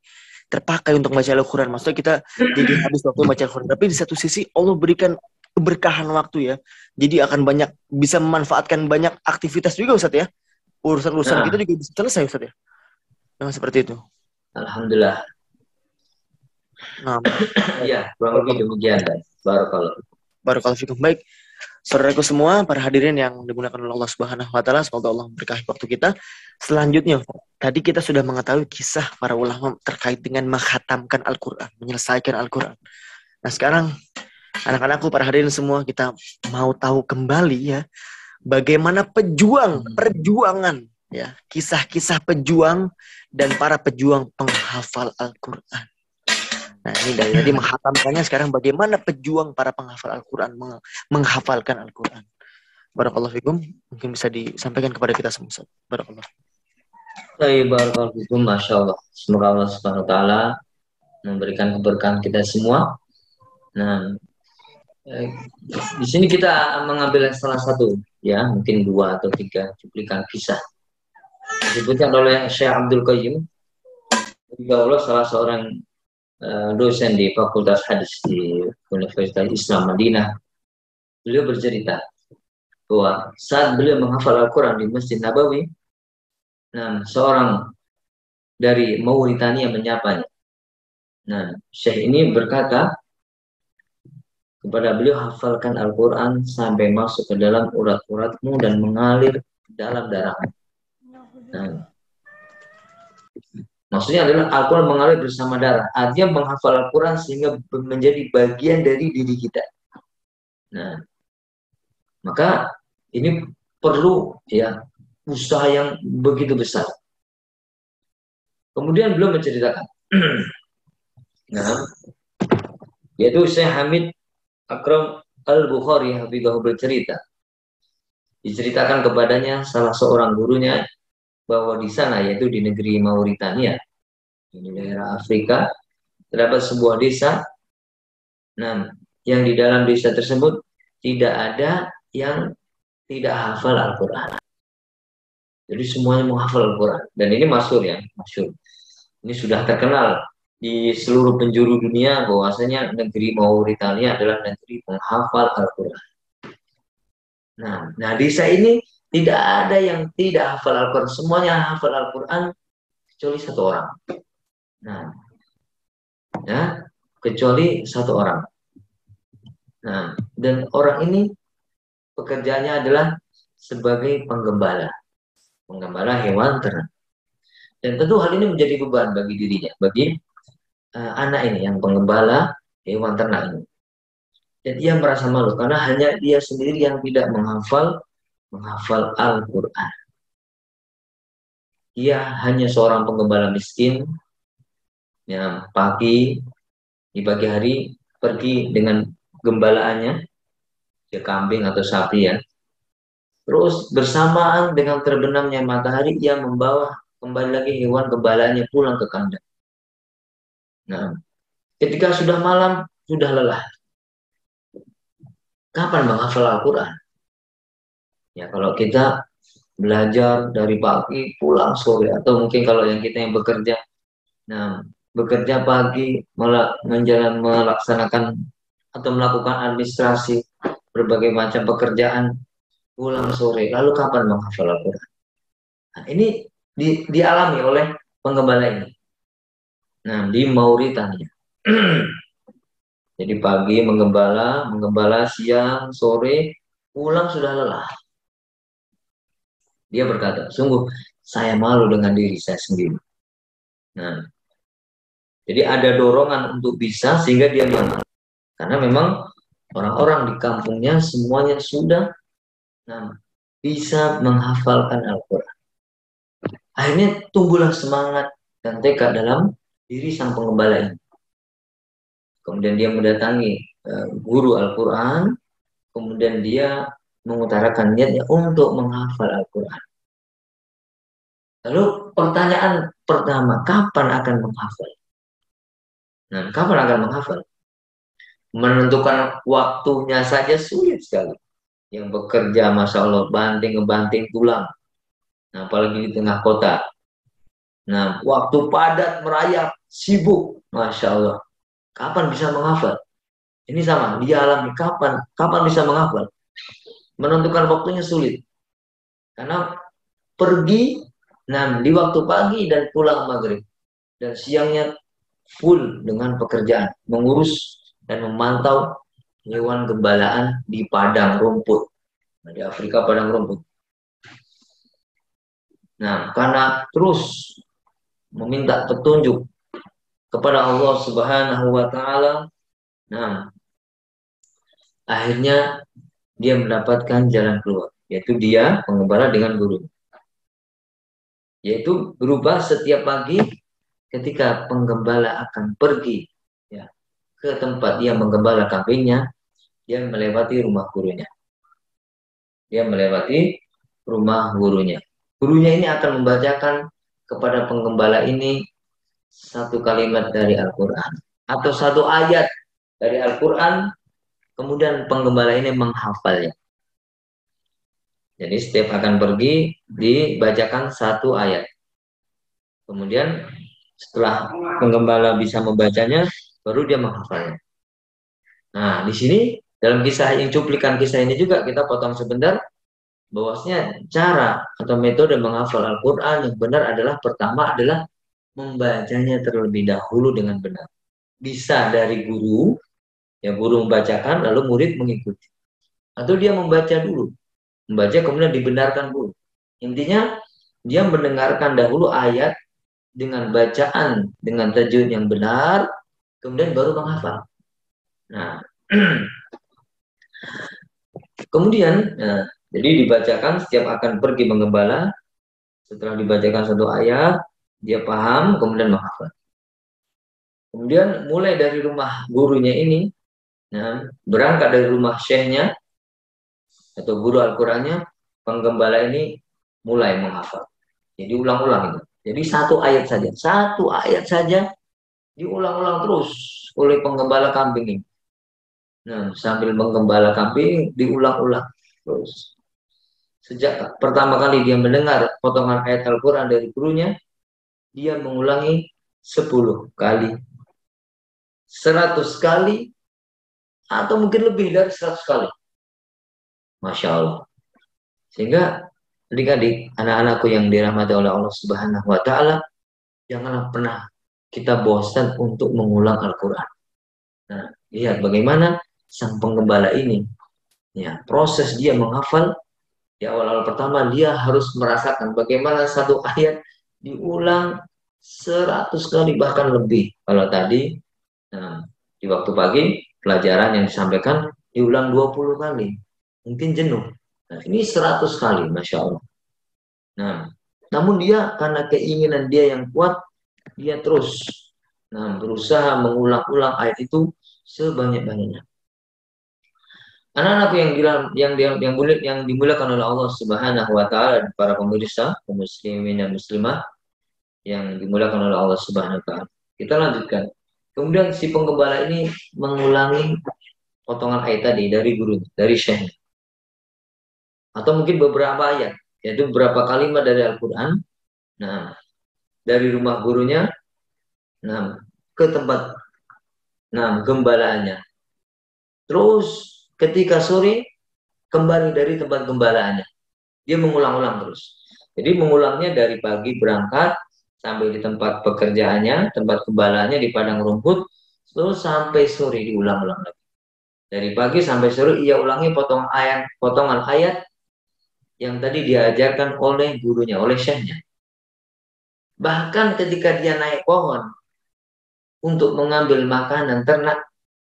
untuk baca Al-Quran. Maksudnya kita jadi habis waktu baca Al-Quran. Tapi di satu sisi Allah berikan keberkahan waktu ya. Jadi akan bisa memanfaatkan banyak aktivitas juga Ustaz ya. Urusan-urusan kita juga bisa selesai Ustaz ya. Memang seperti itu. Alhamdulillah. Nah, iya, kurang lebih demikian. Barakallahu fikum. Baik, saudaraku semua, para hadirin yang dimuliakan oleh Allah Subhanahu wa taala, semoga Allah memberkahi waktu kita. Selanjutnya, tadi kita sudah mengetahui kisah para ulama terkait dengan menghatamkan Al-Quran, menyelesaikan Al-Quran. Nah, sekarang anak-anakku, para hadirin semua, kita mau tahu kembali ya, bagaimana perjuangan ya, kisah-kisah pejuang dan para pejuang penghafal Al-Quran. Nah, ini dari tadi menghatamkannya, sekarang bagaimana pejuang para penghafal Al-Quran menghafalkan Al-Quran. Barakallahu fikum. Mungkin bisa disampaikan kepada kita semua. Barakallahu. Barakallahu fikum. Masya Allah. Semoga Allah Subhanahu wa taala memberikan keberkahan kita semua. Nah, di sini kita mengambil salah satu, ya, mungkin 2 atau 3 cuplikan kisah. Disebutkan oleh Syekh Abdul Qayyim, Allah salah seorang dosen di Fakultas Hadis di Universitas Islam Madinah. Beliau bercerita bahwa saat beliau menghafal Al-Quran di Masjid Nabawi, nah, seorang dari Mauritania menyapanya. Nah, Syekh ini berkata kepada beliau, hafalkan Al-Quran sampai masuk ke dalam urat-uratmu dan mengalir dalam darahmu. Nah, maksudnya adalah Al-Quran mengalir bersama darah. Artinya menghafal Al-Quran sehingga menjadi bagian dari diri kita. Nah, maka ini perlu ya usaha yang begitu besar. Kemudian beliau menceritakan, nah, yaitu Syekh Hamid Akram Al-Bukhari hafizahullah bercerita. Diceritakan kepadanya salah seorang gurunya bahwa di sana, yaitu di negeri Mauritania, di daerah Afrika, terdapat sebuah desa. Nah, yang di dalam desa tersebut tidak ada yang tidak hafal Al-Quran. Jadi semuanya menghafal Al-Quran. Dan ini masyhur ya, masyhur. Ini sudah terkenal di seluruh penjuru dunia bahwasanya negeri Mauritania adalah negeri penghafal Al-Quran. Nah, desa ini tidak ada yang tidak hafal Al-Quran. Semuanya hafal Al-Quran kecuali satu orang. Nah, ya, kecuali satu orang. Nah, dan orang ini pekerjaannya adalah sebagai penggembala hewan ternak. Dan tentu hal ini menjadi beban bagi dirinya, bagi anak ini yang penggembala hewan ternak ini. Dan ia merasa malu karena hanya dia sendiri yang tidak menghafal Al-Quran. Ia hanya seorang penggembala miskin yang di pagi hari pergi dengan gembalaannya, ya kambing atau sapi ya. Terus bersamaan dengan terbenamnya matahari, ia membawa kembali lagi hewan gembalaannya pulang ke kandang. Nah, ketika sudah malam, sudah lelah. Kapan menghafal Al-Quran? Ya, kalau kita belajar dari pagi pulang sore, atau mungkin kalau yang kita yang bekerja, nah bekerja pagi melaksanakan atau melakukan administrasi berbagai macam pekerjaan, pulang sore, lalu kapan menghafal Al-Quran? Nah, ini dialami oleh penggembala ini. Nah, di Mauritania. Jadi pagi menggembala siang, sore, pulang sudah lelah. Dia berkata, sungguh saya malu dengan diri saya sendiri. Nah, jadi ada dorongan untuk bisa sehingga dia malu. Karena memang orang-orang di kampungnya semuanya sudah bisa menghafalkan Al-Quran. Akhirnya tumbuhlah semangat dan tekad dalam diri sang penggembala ini. Kemudian dia mendatangi guru Al-Quran, kemudian dia mengutarakan niatnya untuk menghafal Al-Quran. Lalu pertanyaan pertama, kapan akan menghafal? Nah, kapan akan menghafal? Menentukan waktunya saja sulit sekali. Yang bekerja, Masya Allah, banting-banting tulang. Nah, apalagi di tengah kota. Nah, waktu padat merayap, sibuk, Masya Allah. Kapan bisa menghafal? Ini sama, dia alami kapan bisa menghafal. Menentukan waktunya sulit. Karena pergi di waktu pagi dan pulang maghrib. Dan siangnya full dengan pekerjaan. Mengurus dan memantau hewan gembalaan di padang rumput. Di Afrika padang rumput. Nah, karena terus meminta petunjuk kepada Allah Subhanahu wa Ta'ala, nah, akhirnya dia mendapatkan jalan keluar, yaitu dia penggembala dengan guru. Yaitu berubah setiap pagi ketika penggembala akan pergi ya, ke tempat dia menggembala kambingnya, dia melewati rumah gurunya. Gurunya ini akan membacakan kepada penggembala ini satu kalimat dari Al-Quran atau satu ayat dari Al-Quran, kemudian penggembala ini menghafalnya. Jadi setiap akan pergi dibacakan satu ayat. Kemudian Setelah penggembala bisa membacanya, baru dia menghafalnya. Nah, di sini dalam kisah yang cuplikan kisah ini juga kita potong sebentar, bahwasanya cara atau metode menghafal Al-Quran yang benar adalah pertama adalah membacanya terlebih dahulu dengan benar. Bisa dari guru, ya guru membacakan lalu murid mengikuti. Atau dia membaca dulu, membaca kemudian dibenarkan dulu. Intinya dia mendengarkan dahulu ayat dengan bacaan dengan tajwid yang benar, kemudian baru menghafal. Nah, kemudian, jadi dibacakan setiap akan pergi menggembala. Setelah dibacakan satu ayat, dia paham, kemudian menghafal. Kemudian mulai dari rumah gurunya ini, berangkat dari rumah syekhnya atau guru Al-Qurannya, penggembala ini mulai menghafal. Jadi ulang-ulang itu. Jadi satu ayat saja diulang-ulang terus oleh penggembala kambing ini. Nah, sambil menggembala kambing diulang-ulang terus. Sejak pertama kali dia mendengar potongan ayat Al-Quran dari gurunya, dia mengulangi 10 kali, 100 kali, atau mungkin lebih dari 100 kali. Masya Allah. Sehingga adik-adik, anak-anakku yang dirahmati oleh Allah Subhanahu wa Ta'ala, janganlah pernah kita bosan untuk mengulang Al-Quran. Nah, lihat bagaimana sang penggembala ini, ya, proses dia menghafal. Di awal-awal pertama dia harus merasakan bagaimana satu ayat diulang 100 kali bahkan lebih. Kalau tadi di waktu pagi pelajaran yang disampaikan diulang 20 kali. Mungkin jenuh. Nah, ini 100 kali, Masya Allah. Nah, namun dia karena keinginan dia yang kuat, dia terus berusaha mengulang-ulang ayat itu sebanyak-banyaknya. Anak-anak yang dimuliakan oleh Allah Subhanahu wa Ta'ala, para pemirsa, kaum muslimin dan muslimah yang dimuliakan oleh Allah Subhanahu wa Ta'ala. Kita lanjutkan. Kemudian si penggembala ini mengulangi potongan ayat tadi dari guru, dari syekh. Atau mungkin beberapa ayat, yaitu beberapa kalimat dari Al-Quran. Nah, dari rumah gurunya, ke tempat gembalaannya. Terus ketika sore kembali dari tempat gembalaannya. Dia mengulang-ulang terus. Jadi mengulangnya dari pagi berangkat sampai di tempat pekerjaannya, tempat gembalaannya di padang rumput, terus sampai sore diulang-ulang lagi. Dari pagi sampai sore ia ulangi potongan ayat yang tadi diajarkan oleh gurunya, oleh syekhnya. Bahkan ketika dia naik pohon untuk mengambil makanan ternak,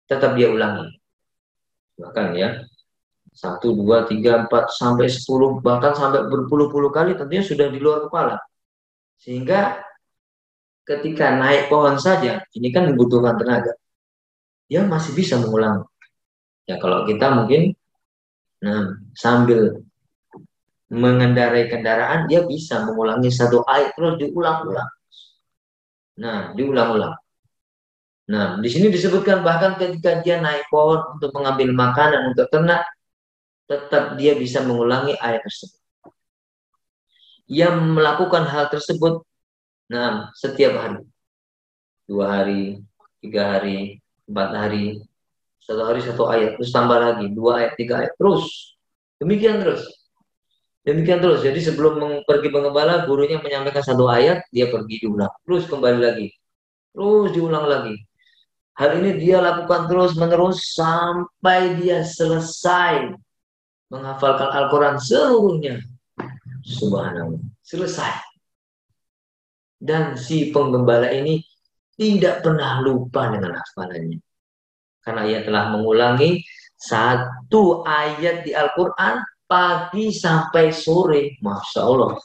tetap dia ulangi. Bahkan ya, 1, 2, 3, 4, sampai 10, bahkan sampai berpuluh-puluh kali tentunya sudah di luar kepala. Sehingga ketika naik pohon saja, ini kan membutuhkan tenaga. Dia masih bisa mengulang. Ya kalau kita mungkin sambil mengendarai kendaraan, dia bisa mengulangi satu ayat terus diulang-ulang. Diulang-ulang. Nah, di sini disebutkan bahkan ketika dia naik pohon untuk mengambil makanan untuk ternak, tetap dia bisa mengulangi ayat tersebut. Ia melakukan hal tersebut setiap hari. 2 hari, 3 hari, 4 hari, 1 hari 1 ayat, terus tambah lagi 2 ayat, 3 ayat, terus. Demikian terus. Jadi sebelum pergi menggembala, gurunya menyampaikan 1 ayat, dia pergi diulang. Terus kembali lagi. Terus diulang lagi. Hal ini dia lakukan terus-menerus sampai dia selesai menghafalkan Al-Quran seluruhnya. Subhanallah. Selesai. Dan si penggembala ini tidak pernah lupa dengan hafalannya. Karena ia telah mengulangi 1 ayat di Al-Quran pagi sampai sore. Masya Allah.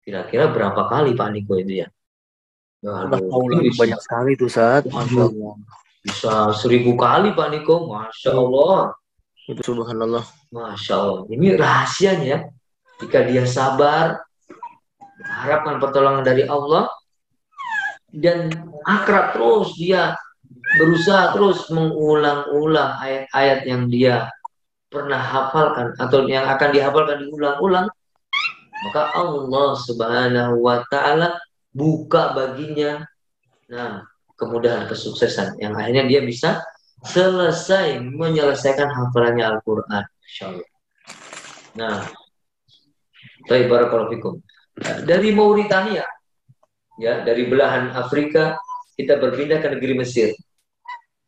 Kira-kira berapa kali Pak Niko itu ya? Banyak sekali tuh, Ustaz. Masya Allah. Bisa 1000 kali Pak Niko. Masya Allah. Itu subhanallah. Masya Allah. Ini rahasianya. Jika dia sabar, harapkan pertolongan dari Allah, dan akrab terus, dia berusaha terus mengulang-ulang ayat-ayat yang dia pernah hafalkan atau yang akan dihafalkan diulang-ulang, maka Allah Subhanahu wa Ta'ala buka baginya Nah, kemudahan, kesuksesan yang akhirnya dia bisa menyelesaikan hafalannya Al-Quran. Insya Allah. Nah, baik, barakallahu fikum. Dari Mauritania, ya, dari belahan Afrika, kita berpindah ke negeri Mesir.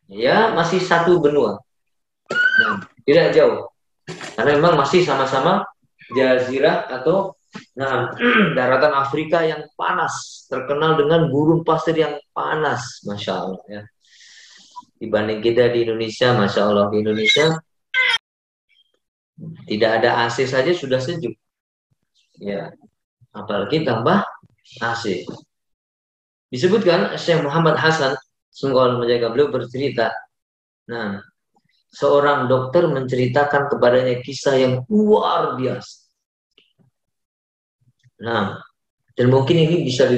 Ya, masih satu benua. Nah, tidak jauh. Karena memang masih sama-sama jazirah atau daratan Afrika yang panas, terkenal dengan gurun pasir yang panas, masya Allah ya. Dibanding kita di Indonesia, masya Allah di Indonesia tidak ada AC saja sudah sejuk, ya. Apalagi tambah AC. Disebutkan Syekh Muhammad Hasan, semoga Allah menjaga, beliau bercerita. Nah, seorang dokter menceritakan kepadanya kisah yang luar biasa. Nah, dan mungkin ini bisa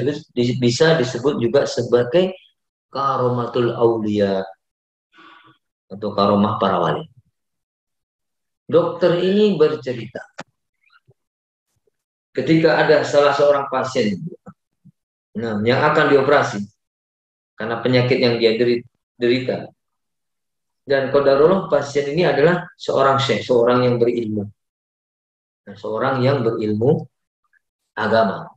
disebut juga sebagai karomatul aulia atau karomah para wali. Dokter ini bercerita ketika ada salah seorang pasien yang akan dioperasi karena penyakit yang dia derita. Dan qadarullah pasien ini adalah seorang syekh, seorang yang berilmu. Nah, seorang yang berilmu agama.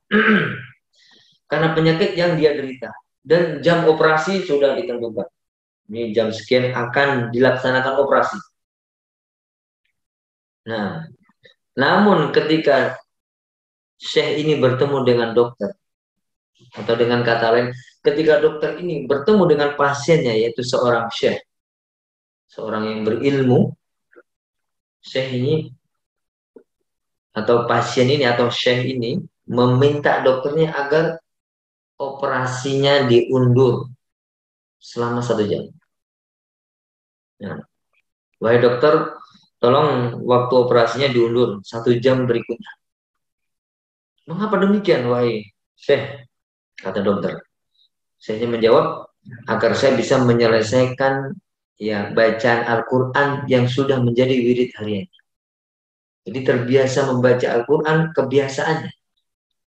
Karena penyakit yang dia derita. Dan jam operasi sudah ditentukan. Ini jam sekian akan dilaksanakan operasi. Nah, namun ketika syekh ini bertemu dengan dokter, atau dengan kata lain, ketika dokter ini bertemu dengan pasiennya, yaitu seorang syekh, seorang yang berilmu, syekh ini atau pasien ini atau syekh ini meminta dokternya agar operasinya diundur selama 1 jam. Nah, wahai dokter, tolong waktu operasinya diundur 1 jam berikutnya. Mengapa demikian, wahai syekh? Kata dokter. Saya menjawab, agar saya bisa menyelesaikan ya bacaan Al-Quran yang sudah menjadi wirid harian. Jadi terbiasa membaca Al-Quran, kebiasaannya.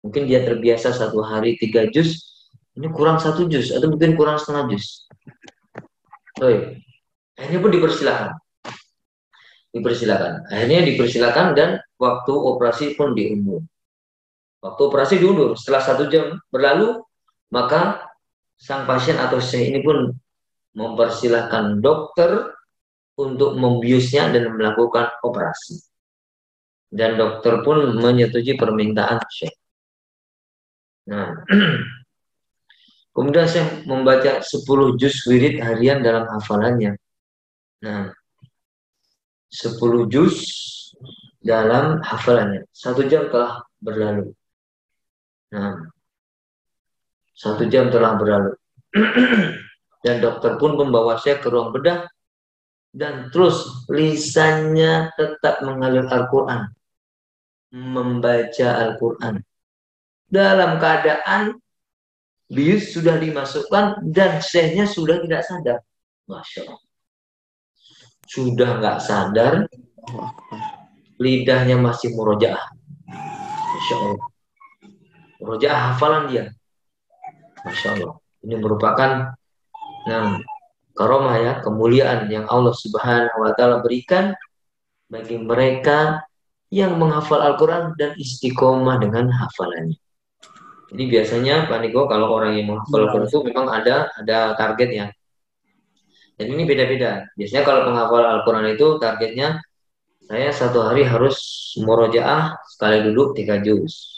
Mungkin dia terbiasa 1 hari 3 juz, ini kurang 1 juz, atau mungkin kurang setengah juz. Baik. Akhirnya pun dipersilakan. Akhirnya dipersilakan dan waktu operasi pun diundur. Waktu operasi diundur. Setelah 1 jam berlalu, maka sang pasien atau syekh ini pun mempersilahkan dokter untuk membiusnya dan melakukan operasi. Dan dokter pun menyetujui permintaan syekh. Nah, kemudian saya membaca 10 juz wirid harian dalam hafalannya. Nah, 10 juz dalam hafalannya. 1 jam telah berlalu. Nah, 1 jam telah berlalu. Dan dokter pun membawa saya ke ruang bedah. Dan terus lisannya tetap mengalir Al-Quran. Membaca Al-Quran. Dalam keadaan bius sudah dimasukkan dan syekhnya sudah tidak sadar. Masya Allah. Sudah nggak sadar, lidahnya masih murojaah. Masya Allah. Murojaah hafalan dia. Masya Allah. Ini merupakan karomah ya, kemuliaan yang Allah Subhanahu wa Ta'ala berikan bagi mereka yang menghafal Al-Quran dan istiqomah dengan hafalannya. Jadi biasanya Pak Niko, kalau orang yang menghafal Al-Quran itu memang ada targetnya. Dan ini beda-beda. Biasanya kalau penghafal Al-Quran itu targetnya, saya 1 hari harus murojaah sekali duduk 3 juz.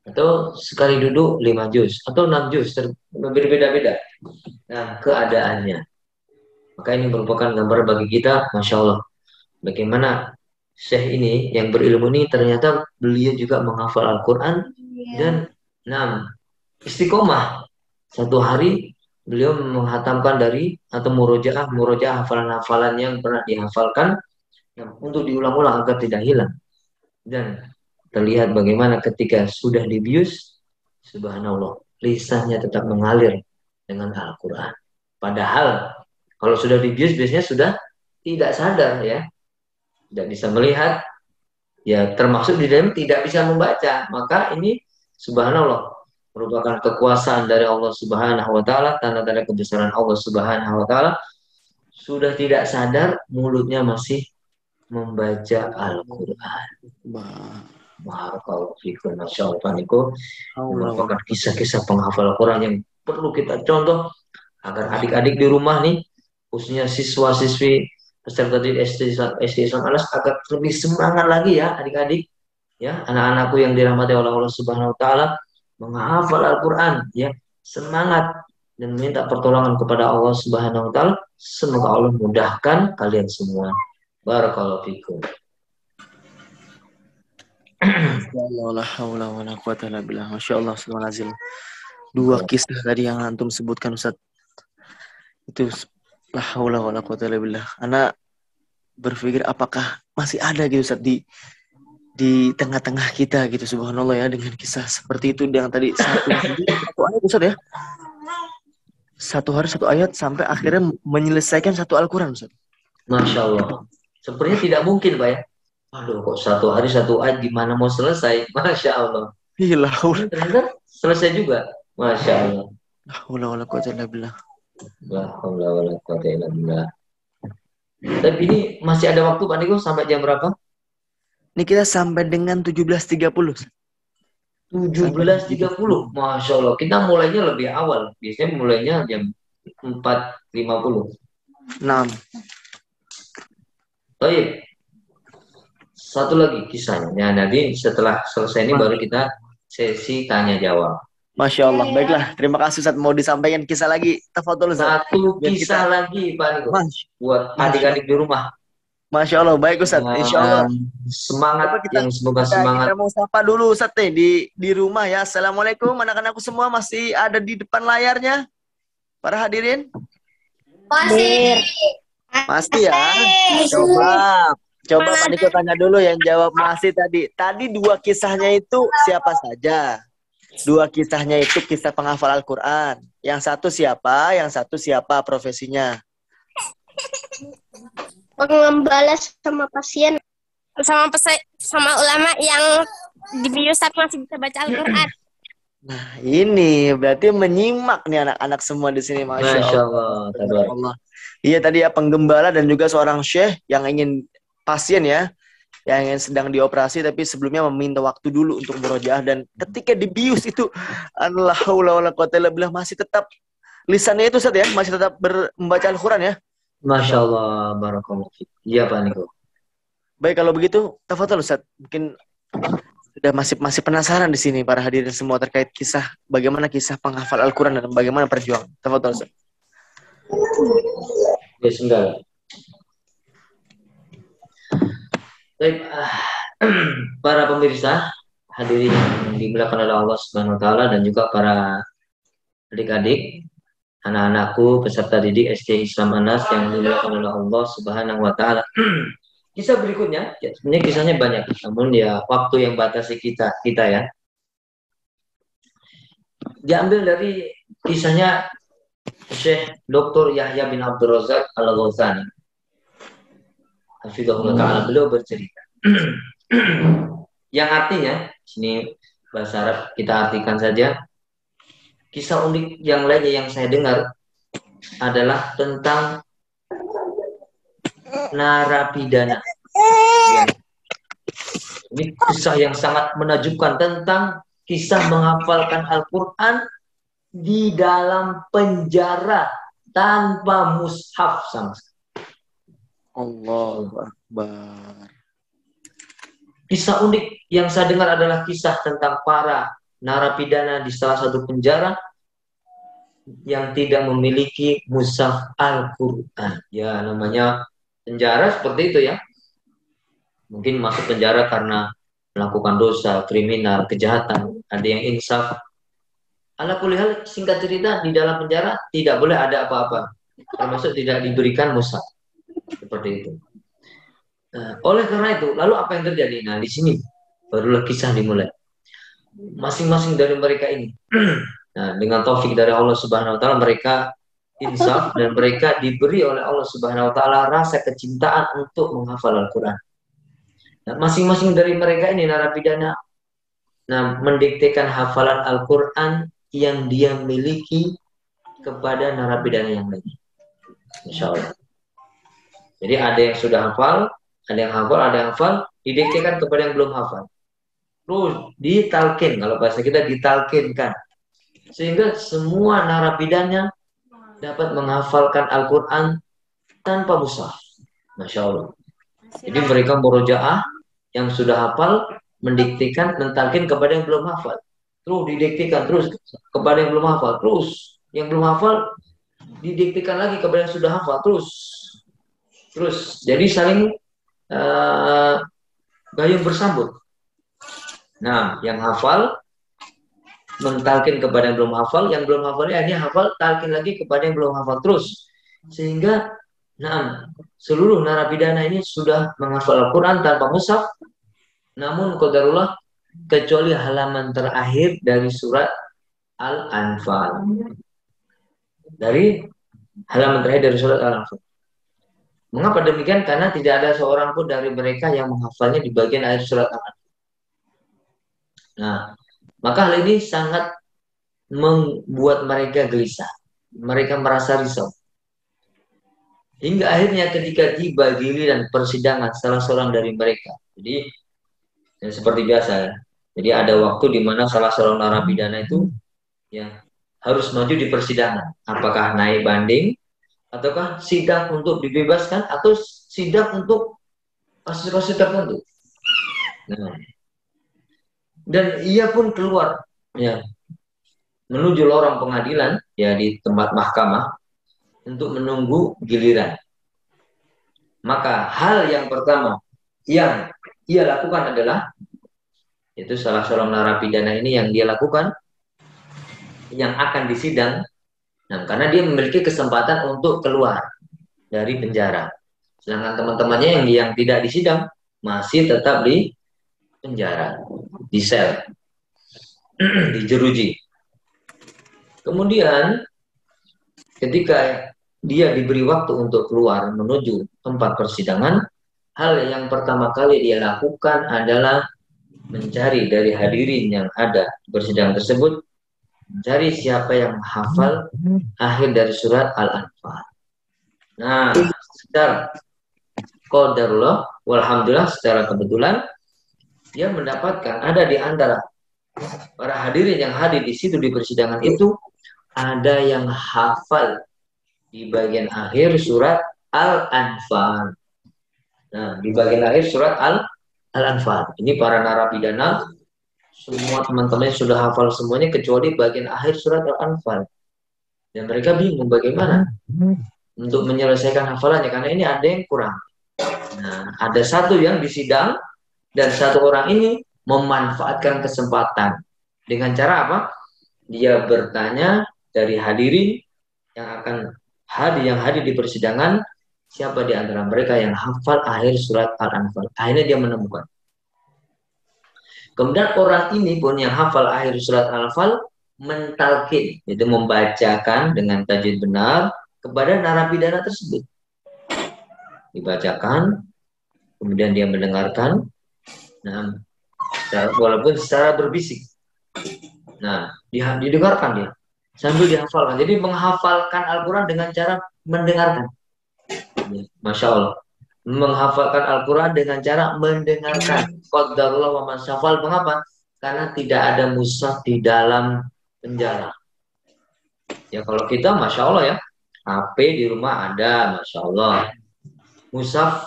Atau sekali duduk 5 juz. Atau 6 juz. Berbeda-beda. Nah, keadaannya. Maka ini merupakan gambar bagi kita, Masya Allah. Bagaimana syekh ini yang berilmu ini ternyata beliau juga menghafal Al-Quran dan istiqomah. 1 hari beliau menghatamkan dari atau murojaah hafalan-hafalan yang pernah dihafalkan untuk diulang-ulang agar tidak hilang. Dan terlihat bagaimana ketika sudah dibius, subhanallah, lisannya tetap mengalir dengan Al-Quran. Padahal kalau sudah dibius biasanya sudah tidak sadar ya, tidak bisa melihat, ya termasuk di dalam tidak bisa membaca. Maka ini subhanallah, merupakan kekuasaan dari Allah Subhanahu wa taala, tanda-tanda kebesaran Allah Subhanahu wa taala, sudah tidak sadar mulutnya masih membaca Al-Qur'an. Barakallahu fikum, Masya Allah, Niko. Merupakan kisah-kisah penghafal Al-Quran yang perlu kita contoh agar adik-adik di rumah nih, khususnya siswa-siswi peserta didik SD Islam Anas, agar lebih semangat lagi ya adik-adik, ya anak-anakku yang dirahmati oleh Allah Subhanahu Wa Taala, menghafal Al-Quran, ya semangat dan minta pertolongan kepada Allah Subhanahu Wa Taala. Semoga Allah mudahkan kalian semua. Barakallahu fikum. Masya Allah, dua kisah tadi yang antum sebutkan, Ustaz, itu la haula wala quwata illa billah. Anak berpikir apakah masih ada gitu, Ustaz, di tengah-tengah kita gitu, subhanallah ya, dengan kisah seperti itu yang tadi satu ayat, Ustaz ya. Satu hari satu ayat sampai akhirnya menyelesaikan satu Al-Quran, Ustaz. Masya Allah. Sepertinya tidak mungkin, Pak ya. Aduh, kok satu hari satu ayat gimana mau selesai? Masya Allah. Iya, ternyata selesai juga. Masya Allah. La haula wala quwata illa billah. La haula wala quwata illa billah. Tapi ini masih ada waktu Pak Niko sampai jam berapa? Ini kita sampai dengan 17.30. 17.30. Masya Allah. Kita mulainya lebih awal. Biasanya mulainya jam 4.50. 6. Baik. Satu lagi kisahnya. Nah, nanti setelah selesai ini baru kita sesi tanya jawab. Masya Allah. Baiklah. Terima kasih, Ustaz. Mau disampaikan kisah lagi? Tafadhol, Ustaz. Satu kisah lagi, Pak Niko. Buat adik-adik di rumah. Masya Allah. Baik, Ustaz. Insya Allah. Semangat semoga semangat. Kita mau sapa dulu, Ustaz, di rumah ya. Assalamualaikum. Anak-anakku semua masih ada di depan layarnya? Para hadirin? Masih ya? Coba Pak Niko tanya dulu yang jawab masih tadi. Tadi dua kisahnya itu siapa saja? Dua kisahnya itu kisah penghafal Al-Quran. Yang satu siapa? Yang satu siapa profesinya? Pengembala sama pasien. Sama ulama yang di bius tapi masih bisa baca Al-Quran. Nah, ini berarti menyimak nih anak-anak semua di sini. Masya Allah. Iya, tadi ya penggembala dan juga seorang syekh yang ingin pasien ya, yang sedang dioperasi tapi sebelumnya meminta waktu dulu untuk murojaah, dan ketika dibius itu la haula wala quwata illa billah, masih tetap lisannya itu, Ustaz ya, masih tetap membaca Al-Quran ya. Masya Allah, barakallahu fiik. Iya Pak Niko. Baik, kalau begitu tafadhol, Ustaz. Mungkin sudah masih penasaran di sini para hadirin semua terkait kisah, bagaimana kisah penghafal Al-Quran dan bagaimana perjuangan. Tafadhol, Ustaz. Bismillah. Baik, para pemirsa hadirin yang dimuliakan oleh Allah Subhanahu Wa Taala dan juga para adik-adik, anak-anakku peserta didik SD Islam Anas yang dimuliakan oleh Allah Subhanahu Wa Taala. Kisah berikutnya, ya, sebenarnya kisahnya banyak, namun ya waktu yang batasi kita ya. Diambil dari kisahnya Syekh Dr. Yahya bin Abdul Razak Al-Ghazani. Hafizahullah Ta'ala, beliau bercerita. Yang artinya, sini bahasa Arab kita artikan saja. Kisah unik yang lainnya yang saya dengar adalah tentang narapidana. Ini kisah yang sangat menakjubkan tentang kisah menghafalkan Al-Quran di dalam penjara tanpa mushaf sama sekali. Allahu Akbar. Kisah unik yang saya dengar adalah kisah tentang para narapidana di salah satu penjara yang tidak memiliki mushaf Al-Quran. Ya, namanya penjara seperti itu ya. Mungkin masuk penjara karena melakukan dosa, kriminal, kejahatan. Ada yang insaf. Ala kulli hal, singkat cerita, di dalam penjara tidak boleh ada apa-apa. Termasuk tidak diberikan mushaf. Seperti itu. Oleh karena itu, lalu apa yang terjadi? Nah, di sini barulah kisah dimulai. Masing-masing dari mereka ini, nah, dengan taufik dari Allah Subhanahu Wa Taala, mereka insaf dan mereka diberi oleh Allah Subhanahu Wa Taala rasa kecintaan untuk menghafal Al-Quran. Nah, masing-masing dari mereka ini narapidana mendiktekan hafalan Al-Quran yang dia miliki kepada narapidana yang lain. Insya Allah. Jadi ada yang sudah hafal, ada yang hafal, didiktekan kepada yang belum hafal. Terus ditalkin, kalau bahasa kita ditalkinkan. Sehingga semua narapidana dapat menghafalkan Al-Quran tanpa mushaf. Masya Allah. Jadi mereka murojaah yang sudah hafal, mendiktekan, mentalkin kepada yang belum hafal. Terus didiktekan terus kepada yang belum hafal. Terus yang belum hafal didiktekan lagi kepada yang sudah hafal. Terus jadi saling gayung bersambut. Nah, yang hafal mentalkin kepada yang belum hafal, yang belum hafalnya ini hafal, talkin lagi kepada yang belum hafal terus. Sehingga seluruh narapidana ini sudah menghafal Al-Quran tanpa mushaf, namun qadarullah kecuali halaman terakhir dari surat Al-Anfal. Dari halaman terakhir dari surat Al-Anfal. Mengapa demikian? Karena tidak ada seorang pun dari mereka yang menghafalnya di bagian akhir surat Al-Anfal. Nah, maka hal ini sangat membuat mereka gelisah. Mereka merasa risau. Hingga akhirnya ketika tiba giliran persidangan salah seorang dari mereka. Jadi, ya seperti biasa ya. Jadi ada waktu di mana salah seorang narapidana itu ya harus maju di persidangan. Apakah naik banding, ataukah sidang untuk dibebaskan, atau sidang untuk kasus-kasus tertentu. Nah, dan ia pun keluar ya menuju lorong pengadilan ya di tempat mahkamah untuk menunggu giliran. Maka hal yang pertama yang ia lakukan adalah itu salah seorang narapidana ini yang dia lakukan yang akan disidang. Nah, karena dia memiliki kesempatan untuk keluar dari penjara. Sedangkan teman-temannya yang tidak disidang masih tetap di penjara, di sel, di jeruji. Kemudian ketika dia diberi waktu untuk keluar menuju tempat persidangan, hal yang pertama kali dia lakukan adalah mencari dari hadirin yang ada di persidangan tersebut, mencari siapa yang hafal akhir dari surat Al-Anfal. Nah, secara qadarullah, walhamdulillah, secara kebetulan dia mendapatkan ada di antara para hadirin yang hadir di situ di persidangan itu ada yang hafal di bagian akhir surat Al-Anfal. Nah, di bagian akhir surat Al-Anfal. Ini para narapidana semua teman-teman sudah hafal semuanya kecuali bagian akhir surat Al-Anfal. Dan mereka bingung bagaimana untuk menyelesaikan hafalannya karena ini ada yang kurang. Nah, ada satu yang disidang dan satu orang ini memanfaatkan kesempatan. Dengan cara apa? Dia bertanya dari hadirin yang hadir di persidangan, siapa di antara mereka yang hafal akhir surat Al-Anfal. Akhirnya dia menemukan. Kemudian orang ini pun yang hafal akhir surat Al-Anfal mentalkin, yaitu membacakan dengan tajwid benar kepada narapidana tersebut. Dibacakan, kemudian dia mendengarkan. Nah, walaupun secara berbisik. Nah, didengarkan dia sambil dihafalkan. Jadi menghafalkan Al-Quran dengan cara mendengarkan. Masya Allah. Menghafalkan Al-Quran dengan cara mendengarkan. Qadarullah wa masyafal. Mengapa? Karena tidak ada mushaf di dalam penjara. Ya kalau kita Masya Allah ya, HP di rumah ada, Masya Allah. Mushaf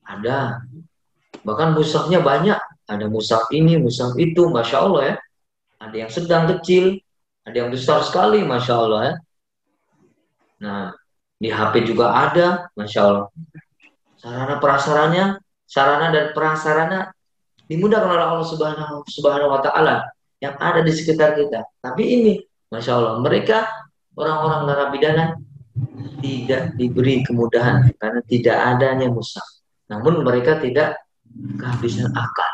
ada. Bahkan mushafnya banyak. Ada mushaf ini, mushaf itu, Masya Allah ya. Ada yang sedang kecil, ada yang besar sekali, Masya Allah ya. Nah, di HP juga ada, Masya Allah. Sarana dan prasarana dimudahkan oleh Allah Subhanahu wa Ta'ala yang ada di sekitar kita. Tapi ini, Masya Allah, mereka orang-orang narapidana tidak diberi kemudahan karena tidak adanya mushaf. Namun mereka tidak kehabisan akal.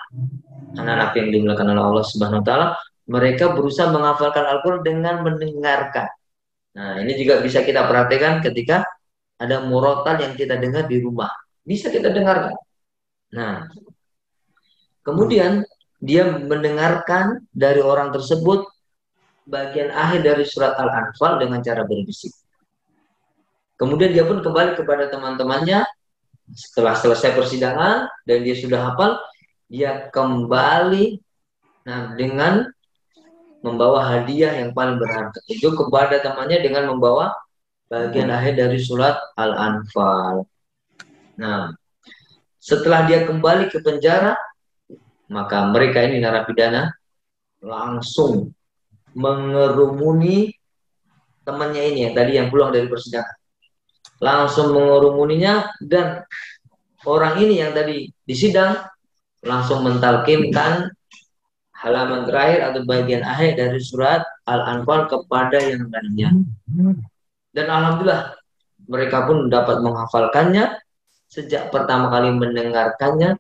Anak-anak yang dimuliakan oleh Allah Subhanahu wa Ta'ala, mereka berusaha menghafalkan Al-Quran dengan mendengarkan. Nah, ini juga bisa kita perhatikan ketika ada murotal yang kita dengar di rumah. Bisa kita dengarkan. Nah, kemudian dia mendengarkan dari orang tersebut bagian akhir dari surat Al-Anfal dengan cara berbisik. Kemudian dia pun kembali kepada teman-temannya setelah selesai persidangan dan dia sudah hafal, dia kembali dengan membawa hadiah yang paling berharga itu kepada temannya dengan membawa bagian akhir dari surat Al-Anfal. Nah, setelah dia kembali ke penjara, maka mereka ini narapidana langsung mengerumuni temannya ini yang tadi yang pulang dari persidangan. Langsung mengerumuninya dan orang ini yang tadi disidang langsung mentalkinkan halaman terakhir atau bagian akhir dari surat Al-Anfal kepada yang lainnya. Dan alhamdulillah mereka pun dapat menghafalkannya sejak pertama kali mendengarkannya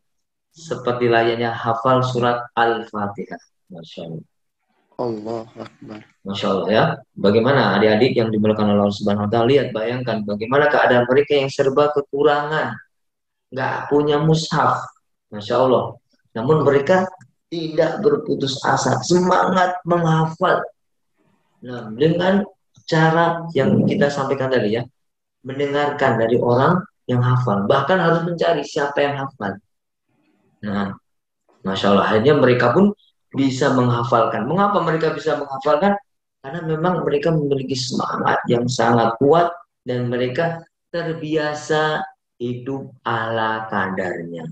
seperti layaknya hafal surat Al-Fatihah. Masya Allah. Allah Akbar. Masya Allah ya. Bagaimana adik-adik yang dimuliakan Allah Subhanahu Wa Taala, lihat, bayangkan bagaimana keadaan mereka yang serba kekurangan, nggak punya mushaf. Masya Allah. Namun mereka tidak berputus asa, semangat menghafal. Nah, dengan cara yang kita sampaikan tadi ya, mendengarkan dari orang yang hafal, bahkan harus mencari siapa yang hafal. Nah, Masya Allah, akhirnya mereka pun bisa menghafalkan. Mengapa mereka bisa menghafalkan? Karena memang mereka memiliki semangat yang sangat kuat dan mereka terbiasa hidup ala kadarnya.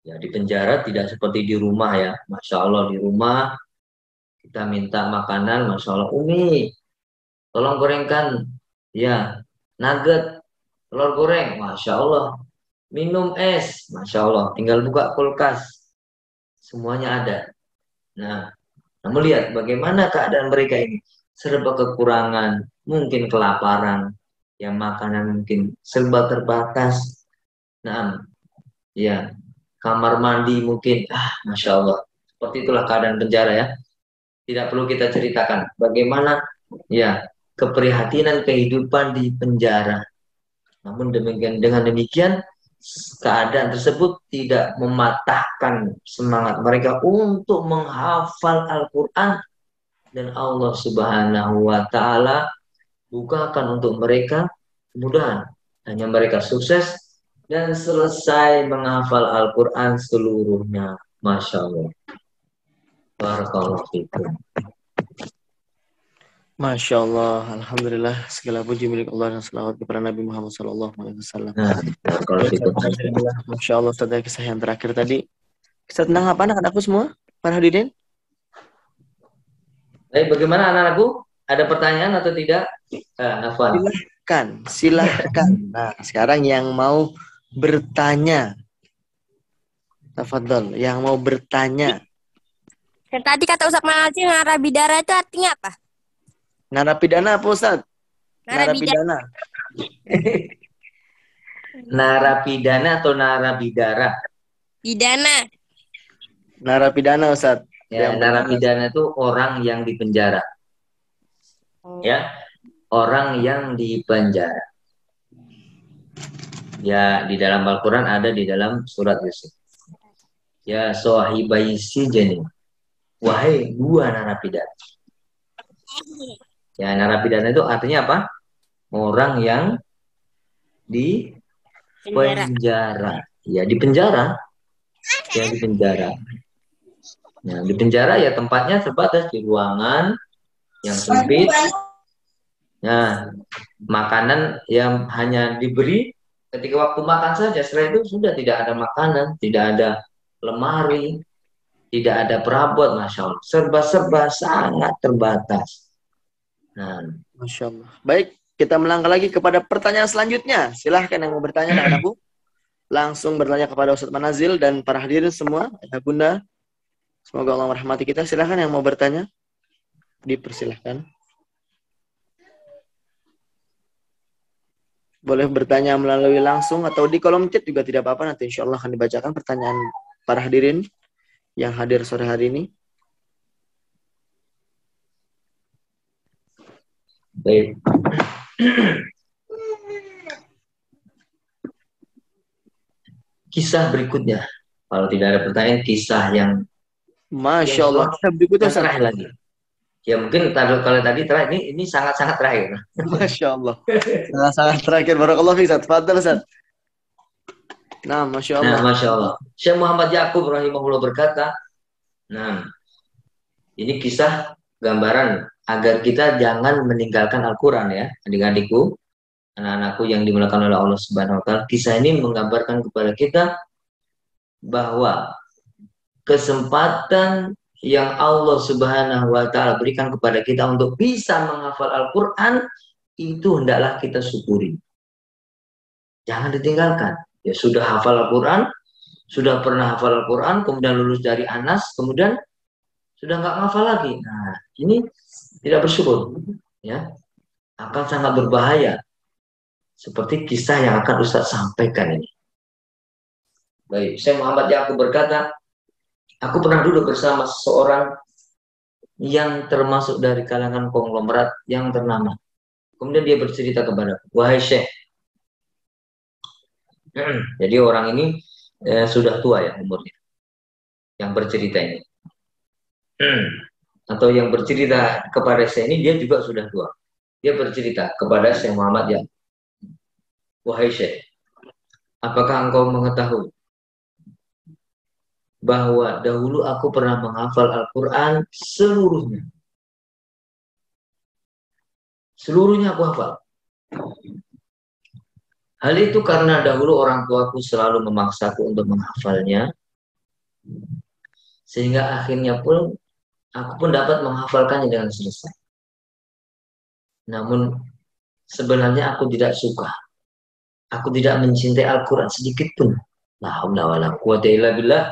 Ya, di penjara tidak seperti di rumah ya. Masya Allah, di rumah kita minta makanan, Masya Allah, Umi, tolong gorengkan ya nugget, telur goreng, Masya Allah. Minum es, Masya Allah, tinggal buka kulkas, semuanya ada. Nah, namun lihat bagaimana keadaan mereka ini, serba kekurangan, mungkin kelaparan, yang makanan mungkin serba terbatas. Nah, ya, kamar mandi mungkin, Masya Allah, seperti itulah keadaan penjara ya. Tidak perlu kita ceritakan bagaimana ya keprihatinan kehidupan di penjara. Namun dengan demikian keadaan tersebut tidak mematahkan semangat mereka untuk menghafal Al-Quran, dan Allah Subhanahu Wa Taala bukakan untuk mereka kemudahan. Hanya mereka sukses dan selesai menghafal Al-Quran seluruhnya. Masya Allah. Barakallahu fikum. Masya Allah, Alhamdulillah, segala puji milik Allah dan salawat kepada Nabi Muhammad SAW. Alhamdulillah, Masya Allah, Ustaz, kisah yang terakhir tadi. Kisah tentang apa anak-anakku semua? Para hadirin? Baik, bagaimana anak-anakku? Ada pertanyaan atau tidak? Afwan. Silahkan. Nah, sekarang yang mau bertanya. Tafadhol, yang mau bertanya. Dan tadi kata Ustaz Manazil, narapidana itu artinya apa? Narapidana apa, Ustaz? Narapidana. Narapidana atau narapidara? Pidana. Narapidana, Ustaz. Ya, narapidana itu orang yang dipenjara. Ya, orang yang dipenjara. Ya, di dalam Al-Quran ada di dalam surat Yusuf. Ya, sahibai sijni. Wahai dua narapidana. Ya, narapidana itu artinya apa? Orang yang di penjara. Ya, di penjara. Ya, di penjara. Nah, di penjara ya tempatnya terbatas, di ruangan yang sempit. Nah, makanan yang hanya diberi ketika waktu makan saja. Setelah itu sudah tidak ada makanan, tidak ada lemari, tidak ada perabot, Masya Allah. Serba-serba sangat terbatas. Nah, Masya Allah. Baik, kita melangkah lagi kepada pertanyaan selanjutnya. Silahkan yang mau bertanya, anak-anakku. Langsung bertanya kepada Ustaz Manazil dan para hadirin semua. Ayah Bunda, semoga Allah merahmati kita. Silahkan yang mau bertanya. Dipersilahkan. Boleh bertanya melalui langsung atau di kolom chat juga tidak apa-apa. Nanti insya Allah akan dibacakan pertanyaan para hadirin yang hadir sore hari ini. baik. Kisah berikutnya Kalau tidak ada pertanyaan, kisah yang Masya Allah. Kita berikutnya Ustaz. terakhir lagi. Ya mungkin kalau tadi terakhir, ini sangat-sangat terakhir. Masya Allah. Sangat terakhir. Barakallahu fiik Ustaz. Fadal Ustaz. Nah, Masya Allah. Nah, Masya Allah. Syekh Muhammad Ya'qub rahimahullah berkata, nah, ini kisah gambaran agar kita jangan meninggalkan Al-Quran ya, adik-adikku, anak-anakku yang dimuliakan oleh Allah Subhanahu wa Ta'ala. Kisah ini menggambarkan kepada kita bahwa kesempatan yang Allah Subhanahu wa Ta'ala berikan kepada kita untuk bisa menghafal Al-Quran itu hendaklah kita syukuri. Jangan ditinggalkan. Ya sudah hafal Al-Quran, sudah pernah hafal Al-Quran, kemudian lulus dari Anas, kemudian sudah nggak hafal lagi. Nah, ini tidak bersyukur, ya, akan sangat berbahaya. Seperti kisah yang akan Ustaz sampaikan ini. Baik, Syekh Muhammad Ya'qub berkata, aku pernah duduk bersama seseorang yang termasuk dari kalangan konglomerat yang ternama. Kemudian dia bercerita kepada aku, wahai Syekh, jadi orang ini sudah tua ya umurnya, yang bercerita ini. Atau yang bercerita kepada saya ini, dia juga sudah tua. Dia bercerita kepada Syekh Muhammad ya, wahai Syekh, apakah engkau mengetahui bahwa dahulu aku pernah menghafal Al-Quran seluruhnya. Seluruhnya aku hafal. Hal itu karena dahulu orang tuaku selalu memaksaku untuk menghafalnya, sehingga akhirnya pun aku pun dapat menghafalkannya dengan selesai. Namun sebenarnya aku tidak suka. Aku tidak mencintai Al-Quran sedikit pun. La haula wala quwwata illa billah.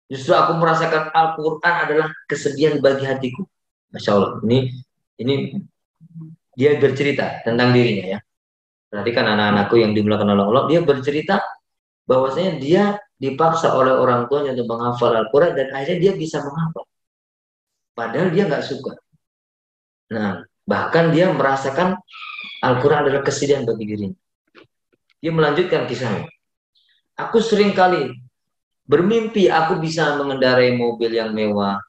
Justru aku merasakan Al-Quran adalah kesedihan bagi hatiku. Masya Allah. Ini dia bercerita tentang dirinya ya. Perhatikan anak-anakku yang dimuliakan oleh Allah, dia bercerita bahwasanya dia dipaksa oleh orang tuanya untuk menghafal Al-Quran dan akhirnya dia bisa menghafal. Padahal dia nggak suka. Nah, bahkan dia merasakan Al-Quran adalah kesedihan bagi dirinya. Dia melanjutkan kisahnya. Aku sering kali bermimpi aku bisa mengendarai mobil yang mewah,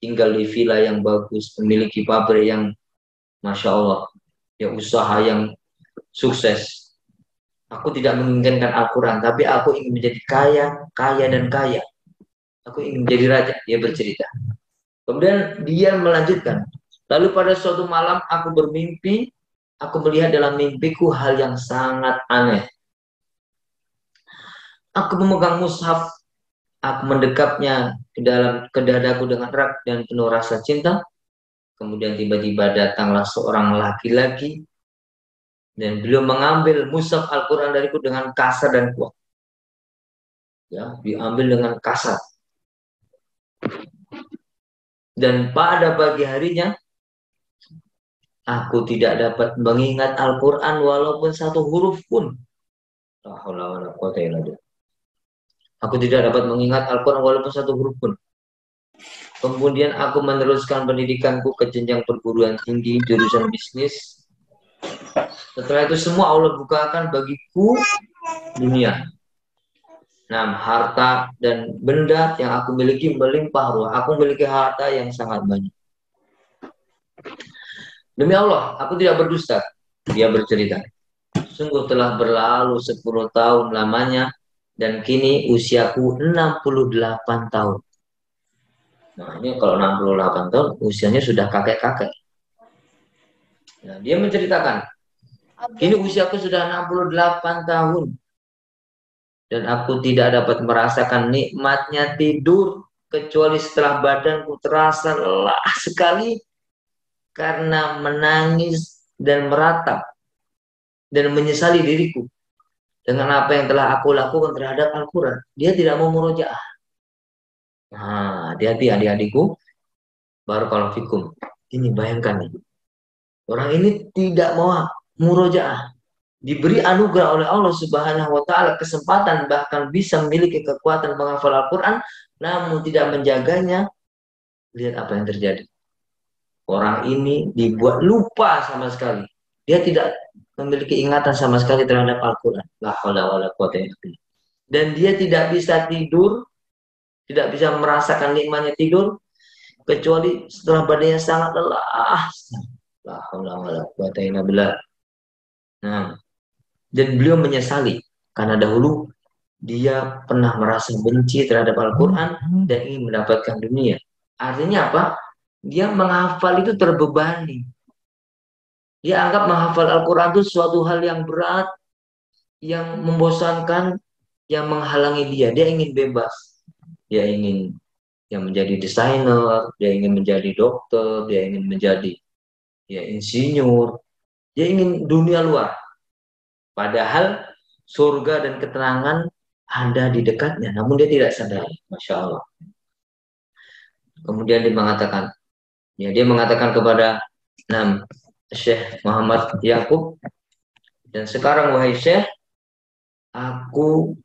tinggal di villa yang bagus, memiliki pabrik yang Masya Allah, ya usaha yang sukses. Aku tidak menginginkan Al-Quran, tapi aku ingin menjadi kaya, kaya dan kaya. Aku ingin menjadi raja, dia bercerita. Kemudian dia melanjutkan. Lalu pada suatu malam aku bermimpi, aku melihat dalam mimpiku hal yang sangat aneh. Aku memegang mushaf, aku mendekapnya ke dadaku dengan erat dan penuh rasa cinta. Kemudian tiba-tiba datanglah seorang laki-laki dan beliau mengambil mushaf Al-Quran dariku dengan kasar dan kuat. Ya, diambil dengan kasar. Dan pada pagi harinya, aku tidak dapat mengingat Al-Quran walaupun satu huruf pun. Aku tidak dapat mengingat Al-Quran walaupun satu huruf pun. Kemudian aku meneruskan pendidikanku ke jenjang perguruan tinggi jurusan bisnis. Setelah itu semua Allah bukakan bagiku dunia. Nah, harta dan benda yang aku miliki melimpah ruah. Aku memiliki harta yang sangat banyak. Demi Allah, aku tidak berdusta. Dia bercerita. Sungguh telah berlalu 10 tahun lamanya dan kini usiaku 68 tahun. Nah, ini kalau 68 tahun usianya sudah kakek-kakek. Nah, dia menceritakan, kini usiaku sudah 68 tahun. Dan aku tidak dapat merasakan nikmatnya tidur kecuali setelah badanku terasa lelah sekali karena menangis dan meratap dan menyesali diriku dengan apa yang telah aku lakukan terhadap Al-Quran. Dia tidak mau murojaah. Nah, hati-hati adik-adikku, barakallahu fikum. Ini bayangkan nih, orang ini tidak mau murojaah, diberi anugerah oleh Allah Subhanahu wa Ta'ala kesempatan bahkan bisa memiliki kekuatan menghafal Al-Quran, namun tidak menjaganya. Lihat apa yang terjadi. Orang ini dibuat lupa sama sekali. Dia tidak memiliki ingatan sama sekali terhadap Al-Quran. La haula wala quwwata illa billah. dan dia tidak bisa tidur, tidak bisa merasakan nikmatnya tidur kecuali setelah badannya sangat lelah. La haula wala quwata illa billah. Nah, dan beliau menyesali karena dahulu dia pernah merasa benci terhadap Al-Quran dan ingin mendapatkan dunia. Artinya apa? Dia menghafal itu terbebani. Dia anggap menghafal Al-Quran itu suatu hal yang berat, yang membosankan, yang menghalangi dia. Dia ingin bebas. Dia ingin menjadi desainer, dia ingin menjadi dokter, dia ingin menjadi insinyur. Dia ingin dunia luar. Padahal surga dan ketenangan ada di dekatnya, namun dia tidak sadar. Masya Allah. Kemudian dia mengatakan kepada Syekh Muhammad Yakub, dan sekarang wahai Syekh, aku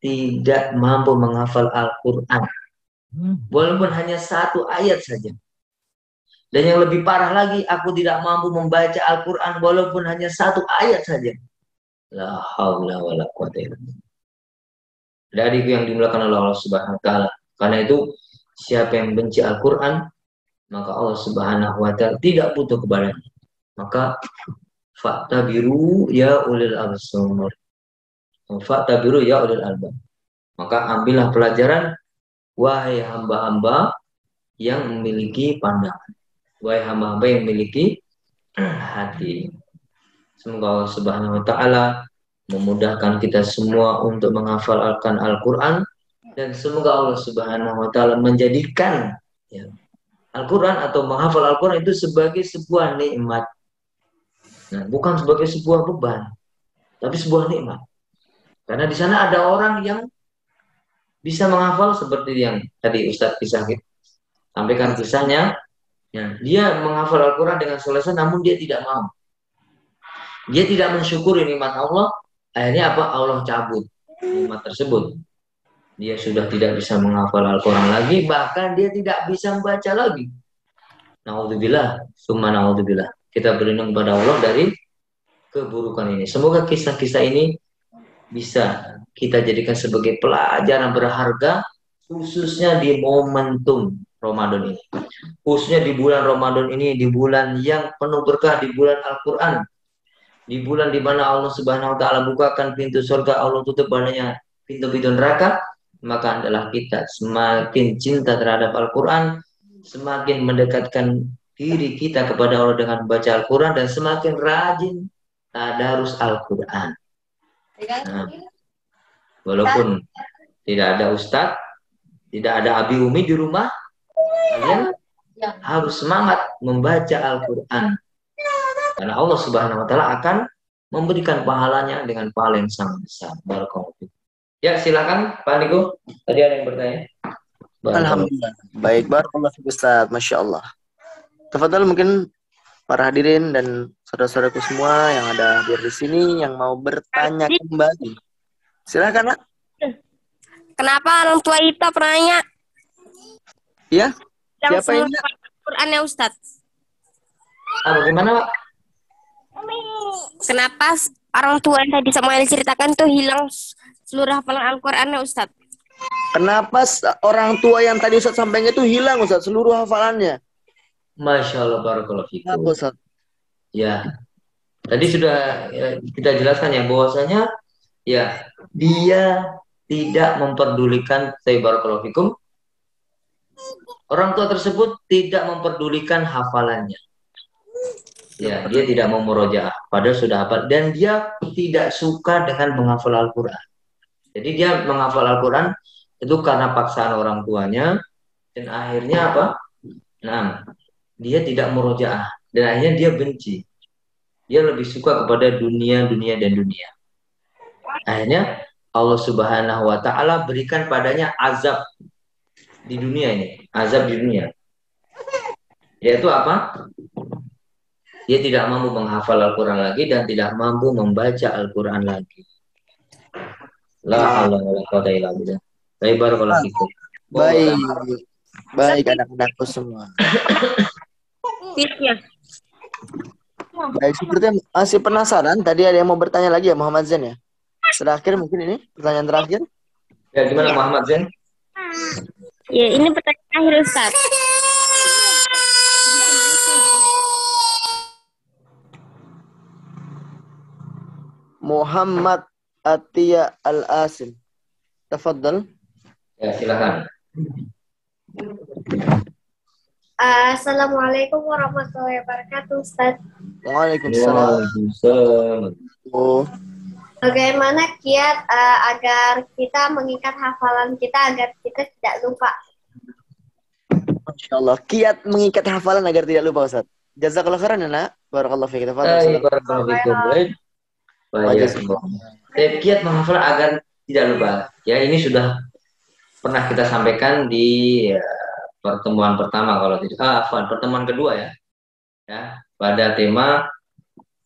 tidak mampu menghafal Al-Quran, walaupun hanya 1 ayat saja. Dan yang lebih parah lagi, aku tidak mampu membaca Al-Quran walaupun hanya 1 ayat saja. La haula wala quwata illa billah. Dari yang dimulakan oleh Allah Subhanahu wa taala. Karena itu siapa yang benci Al-Quran, maka Allah Subhanahu wa taala tidak butuh kepadanya. Maka fa'tabiru ya ulil absar. Fa'tabiru ya ulil albab. Maka ambillah pelajaran wahai hamba-hamba yang memiliki pandangan. Wahai hamba-hamba yang memiliki hati. Semoga Allah Subhanahu wa taala memudahkan kita semua untuk menghafalkan Al-Quran, dan semoga Allah Subhanahu wa taala menjadikan Al-Quran atau menghafal Al-Quran itu sebagai sebuah nikmat. Nah, bukan sebagai sebuah beban, tapi sebuah nikmat. Karena di sana ada orang yang bisa menghafal seperti yang tadi Ustadz kisah sampaikan kisahnya. Dia menghafal Al-Quran dengan selesai, namun dia tidak mau. Dia tidak mensyukuri nikmat Allah. Akhirnya apa? Allah cabut nikmat tersebut. Dia sudah tidak bisa menghafal Al-Quran lagi, bahkan dia tidak bisa membaca lagi. Na'udzubillah, summa na'udzubillah. Kita berlindung kepada Allah dari keburukan ini. Semoga kisah-kisah ini bisa kita jadikan sebagai pelajaran berharga, khususnya di momentum Ramadan ini. Khususnya di bulan Ramadan ini, di bulan yang penuh berkah, di bulan Al-Quran. Di bulan di mana Allah Subhanahu wa taala bukakan pintu surga, Allah tutup padanya pintu-pintu neraka, maka adalah kita semakin cinta terhadap Al-Quran, semakin mendekatkan diri kita kepada Allah dengan membaca Al-Quran, dan semakin rajin tadarus Al-Quran. Nah, walaupun tidak ada ustadz, tidak ada abi umi di rumah, kalian harus semangat membaca Al-Quran. Karena Allah Subhanahu wa taala akan memberikan pahalanya dengan pahala yang sangat besar. Barakallahu. Ya, silakan Pak Niko. Tadi ada yang bertanya. Alhamdulillah. Baik, barakallahu Ustaz. Masya Allah. Tafadhal, mungkin para hadirin dan saudara-saudaraku semua yang ada di sini yang mau bertanya kembali. Silakan, Nak. Kenapa orang tua kita pernahnya? Ya. Yang Siapa ini? Qurannya Ustaz. Bagaimana, Pak? Kenapa orang tua yang tadi sama diceritakan tuh hilang seluruh hafalan Al-Qurannya Ustaz? Kenapa orang tua yang tadi Ustaz sampaikan itu hilang Ustaz seluruh hafalannya? Masya Allah, barakallahu fikum. Kenapa Ustaz? Ya, tadi sudah kita jelaskan ya bahwasanya ya dia tidak memperdulikan, barakallahu fikum, orang tua tersebut tidak memperdulikan hafalannya. Ya, dia tidak mau murojaah, padahal sudah hafal, dan dia tidak suka dengan menghafal Al-Quran. Jadi dia menghafal Al-Quran itu karena paksaan orang tuanya, dan akhirnya apa? Nah, dia tidak murojaah, dan akhirnya dia benci. Dia lebih suka kepada dunia dan dunia. Akhirnya Allah Subhanahu wa taala berikan padanya azab di dunia ini, azab di dunia. Yaitu apa? Dia tidak mampu menghafal Al-Quran lagi dan tidak mampu membaca Al-Quran lagi. La haula wala quwata illa billah. Baik, barakallahu fikum. Baik anak-anakku semua. Baik, sepertinya masih penasaran. Tadi ada yang mau bertanya lagi ya, Muhammad Zain ya? Terakhir mungkin ini pertanyaan terakhir. Ya, gimana Muhammad Zain? Ya, ini pertanyaan terakhir Ustaz. Muhammad Atia Al-Asim. Tafadhal. Ya, silakan. Assalamualaikum warahmatullahi wabarakatuh, Ustaz. Waalaikumsalam. Waalaikumsalam. Oh, Bagaimana kiat agar kita mengikat hafalan kita agar kita tidak lupa? Masya Allah. Kiat mengikat hafalan agar tidak lupa, Ustaz. Jazakallah khairan ya, nak. Barakallahu fiik. Tafadhal. Barakallahu fikum. Baik. Kiat menghafal agar tidak lupa. Ya, ini sudah pernah kita sampaikan di pertemuan pertama kalau tidak pertemuan kedua ya. Ya, pada tema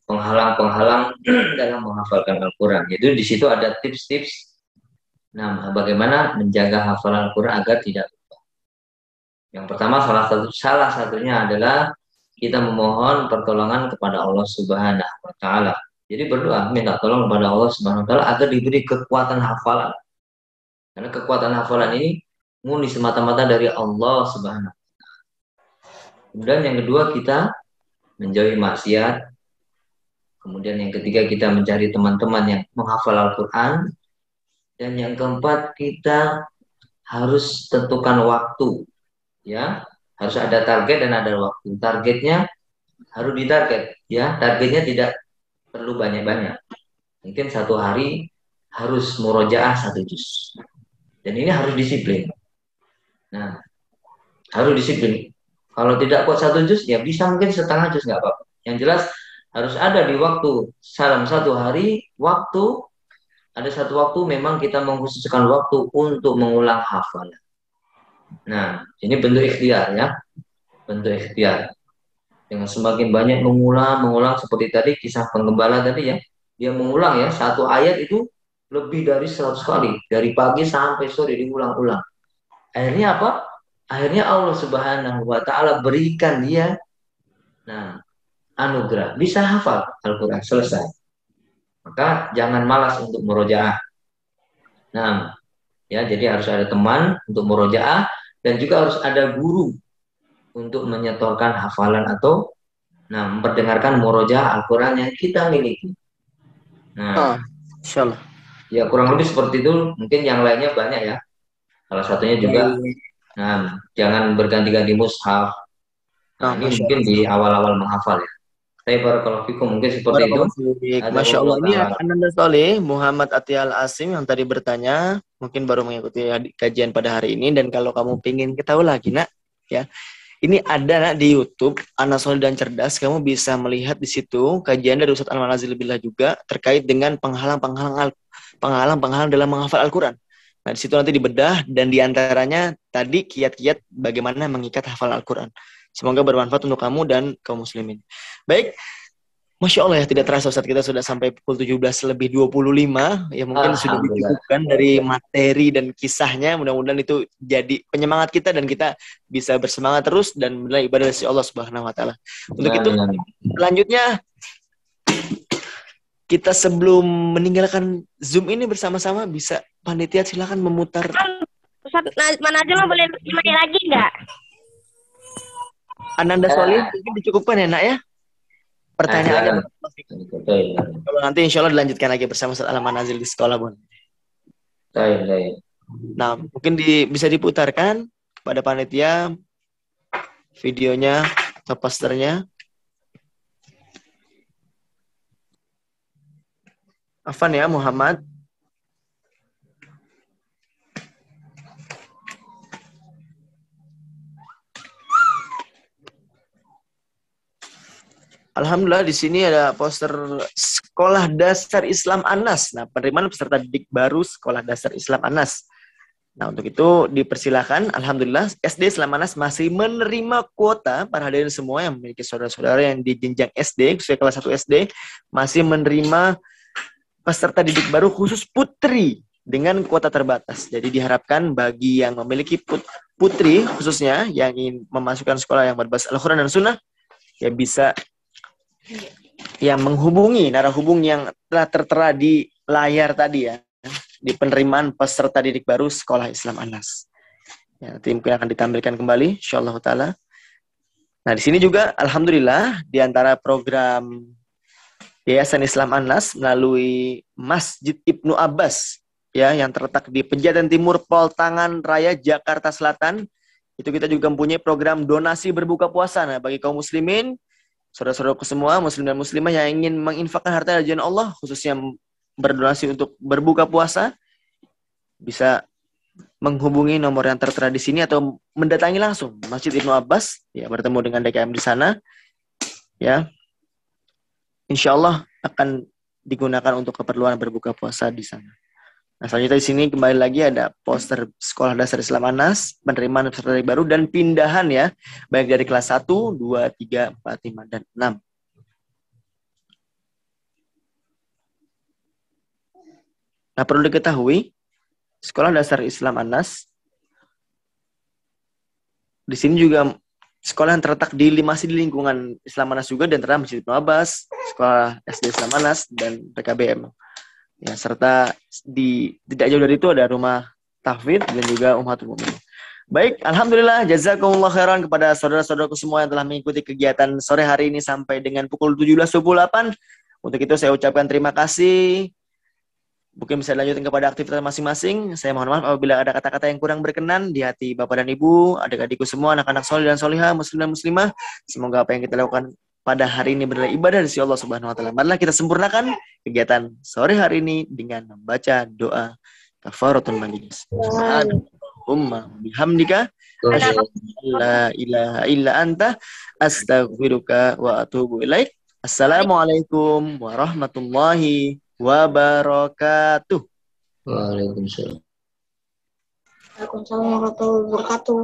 penghalang-penghalang dalam menghafalkan Al-Quran. Jadi di situ ada tips-tips. Nah, bagaimana menjaga hafalan Al-Quran agar tidak lupa. Yang pertama salah satunya adalah kita memohon pertolongan kepada Allah Subhanahu wa taala. Jadi berdoa minta tolong kepada Allah Subhanahu wa taala agar diberi kekuatan hafalan. Karena kekuatan hafalan ini murni semata-mata dari Allah Subhanahu wa taala. Kemudian yang kedua kita menjauhi maksiat. Kemudian yang ketiga kita mencari teman-teman yang menghafal Al-Quran. Dan yang keempat kita harus tentukan waktu. Ya, harus ada target dan ada waktu. Targetnya harus ditarget. Ya, targetnya tidak perlu banyak-banyak. Mungkin satu hari harus murojaah 1 juz. Dan ini harus disiplin. Nah, harus disiplin. Kalau tidak kuat 1 juz, ya bisa mungkin setengah juz nggak apa-apa. Yang jelas harus ada di waktu dalam 1 hari ada satu waktu memang kita mengkhususkan waktu untuk mengulang hafalan. Nah, ini bentuk ikhtiar ya, bentuk ikhtiar. Dengan semakin banyak mengulang seperti tadi kisah penggembala tadi ya, dia mengulang ya 1 ayat itu lebih dari 100 kali dari pagi sampai sore diulang-ulang. Akhirnya apa? Akhirnya Allah Subhanahu wa taala berikan dia anugerah, bisa hafal Al-Quran, selesai. Maka jangan malas untuk murojaah. Nah, ya jadi harus ada teman untuk murojaah dan juga harus ada guru untuk menyetorkan hafalan atau memperdengarkan murojaah Al-Quran yang kita miliki. Nah, insyaallah. Ya kurang lebih seperti itu. Mungkin yang lainnya banyak ya. Salah satunya juga, jangan berganti-ganti mushaf. Ini mungkin di awal-awal menghafal ya. Saya barakallahu fikum mungkin seperti itu. Masya Allah. Ini Ananda Soleh Muhammad Atia Al-Asim yang tadi bertanya, mungkin baru mengikuti kajian pada hari ini. Dan kalau kamu pengen ketahui lagi nak, ya ini ada nak, di YouTube Ananda Soleh dan Cerdas. Kamu bisa melihat di situ kajian dari Ustadz Al-Manazil Billah juga terkait dengan penghalang-penghalang dalam menghafal Al-Quran. Nah di situ nanti dibedah dan diantaranya tadi kiat-kiat bagaimana mengikat hafalan Al-Quran. Semoga bermanfaat untuk kamu dan kaum muslimin. Baik, Masya Allah ya, tidak terasa Ustaz, kita sudah sampai pukul 17:25. Ya mungkin sudah dicukupkan dari materi dan kisahnya. Mudah-mudahan itu jadi penyemangat kita dan kita bisa bersemangat terus dan beribadah kepada Allah Subhanahu wa taala. Untuk itu selanjutnya kita sebelum meninggalkan Zoom ini bersama-sama bisa panitia silakan memutar. Ustaz Manazil boleh 5 menit lagi enggak? Ananda Soleh mungkin dicukupkan ya nak ya. Pertanyaan. Kalau nanti insya Allah dilanjutkan lagi bersama Ustaz Al-Manazil di sekolah Bun. Nah mungkin bisa diputarkan kepada panitia videonya atau posternya. Afan ya Muhammad. Alhamdulillah di sini ada poster Sekolah Dasar Islam Anas. Nah, penerimaan peserta didik baru Sekolah Dasar Islam Anas. Nah, untuk itu dipersilakan. Alhamdulillah SD Islam Anas masih menerima kuota. Para hadirin semua yang memiliki saudara-saudara yang di jenjang SD, khususnya kelas 1 SD, masih menerima peserta didik baru khusus putri dengan kuota terbatas. Jadi diharapkan bagi yang memiliki putri khususnya yang ingin memasukkan sekolah yang berbasis Al-Quran dan Sunnah, ya bisa yang menghubungi narahubung yang telah tertera di layar tadi ya, di penerimaan peserta didik baru Sekolah Islam Anas. Ya, nanti mungkin akan ditampilkan kembali, insyaallah taala. Nah, di sini juga alhamdulillah di antara program Yayasan Islam Anas melalui Masjid Ibnu Abbas ya yang terletak di Pejaten Timur, Poltangan Raya, Jakarta Selatan. Itu kita juga mempunyai program donasi berbuka puasa. Nah, bagi kaum muslimin, saudara-saudaraku semua, muslim dan muslimah yang ingin menginfakkan harta dari jalan Allah, khususnya berdonasi untuk berbuka puasa, bisa menghubungi nomor yang tertera di sini atau mendatangi langsung Masjid Ibnu Abbas, ya, bertemu dengan DKM di sana, ya. Insya Allah akan digunakan untuk keperluan berbuka puasa di sana. Nah, selanjutnya di sini kembali lagi ada poster Sekolah Dasar Islam Anas, penerimaan peserta didik baru dan pindahan ya, baik dari kelas 1, 2, 3, 4, 5, dan 6. Nah, perlu diketahui, Sekolah Dasar Islam Anas di sini juga sekolah yang terletak masih di lingkungan Islam Anas juga, dan terdapat Masjid Ibnu Abbas, Sekolah SD Islam Anas, dan PKBM. Ya, serta tidak jauh dari itu ada rumah tahfidz dan juga Ummahatul Mukminin. Baik, alhamdulillah, jazakumullah khairan kepada saudara-saudaraku semua yang telah mengikuti kegiatan sore hari ini sampai dengan pukul 17.28. Untuk itu saya ucapkan terima kasih. Mungkin bisa dilanjutkan kepada aktivitas masing-masing. Saya mohon maaf apabila ada kata-kata yang kurang berkenan di hati Bapak dan Ibu, adik-adikku semua, anak-anak soleh dan solihah, muslim dan muslimah. Semoga apa yang kita lakukan pada hari ini benar ibadah dari Allah Subhanahu wa taala. Marilah kita sempurnakan kegiatan sore hari ini dengan membaca doa kafaratul majlis. Allahumma bihamdika asyhadu an la ilaha illa anta astaghfiruka wa atubu ilaik. Assalamualaikum warahmatullahi wabarakatuh. Waalaikumsalam. Waalaikumsalam warahmatullahi wabarakatuh.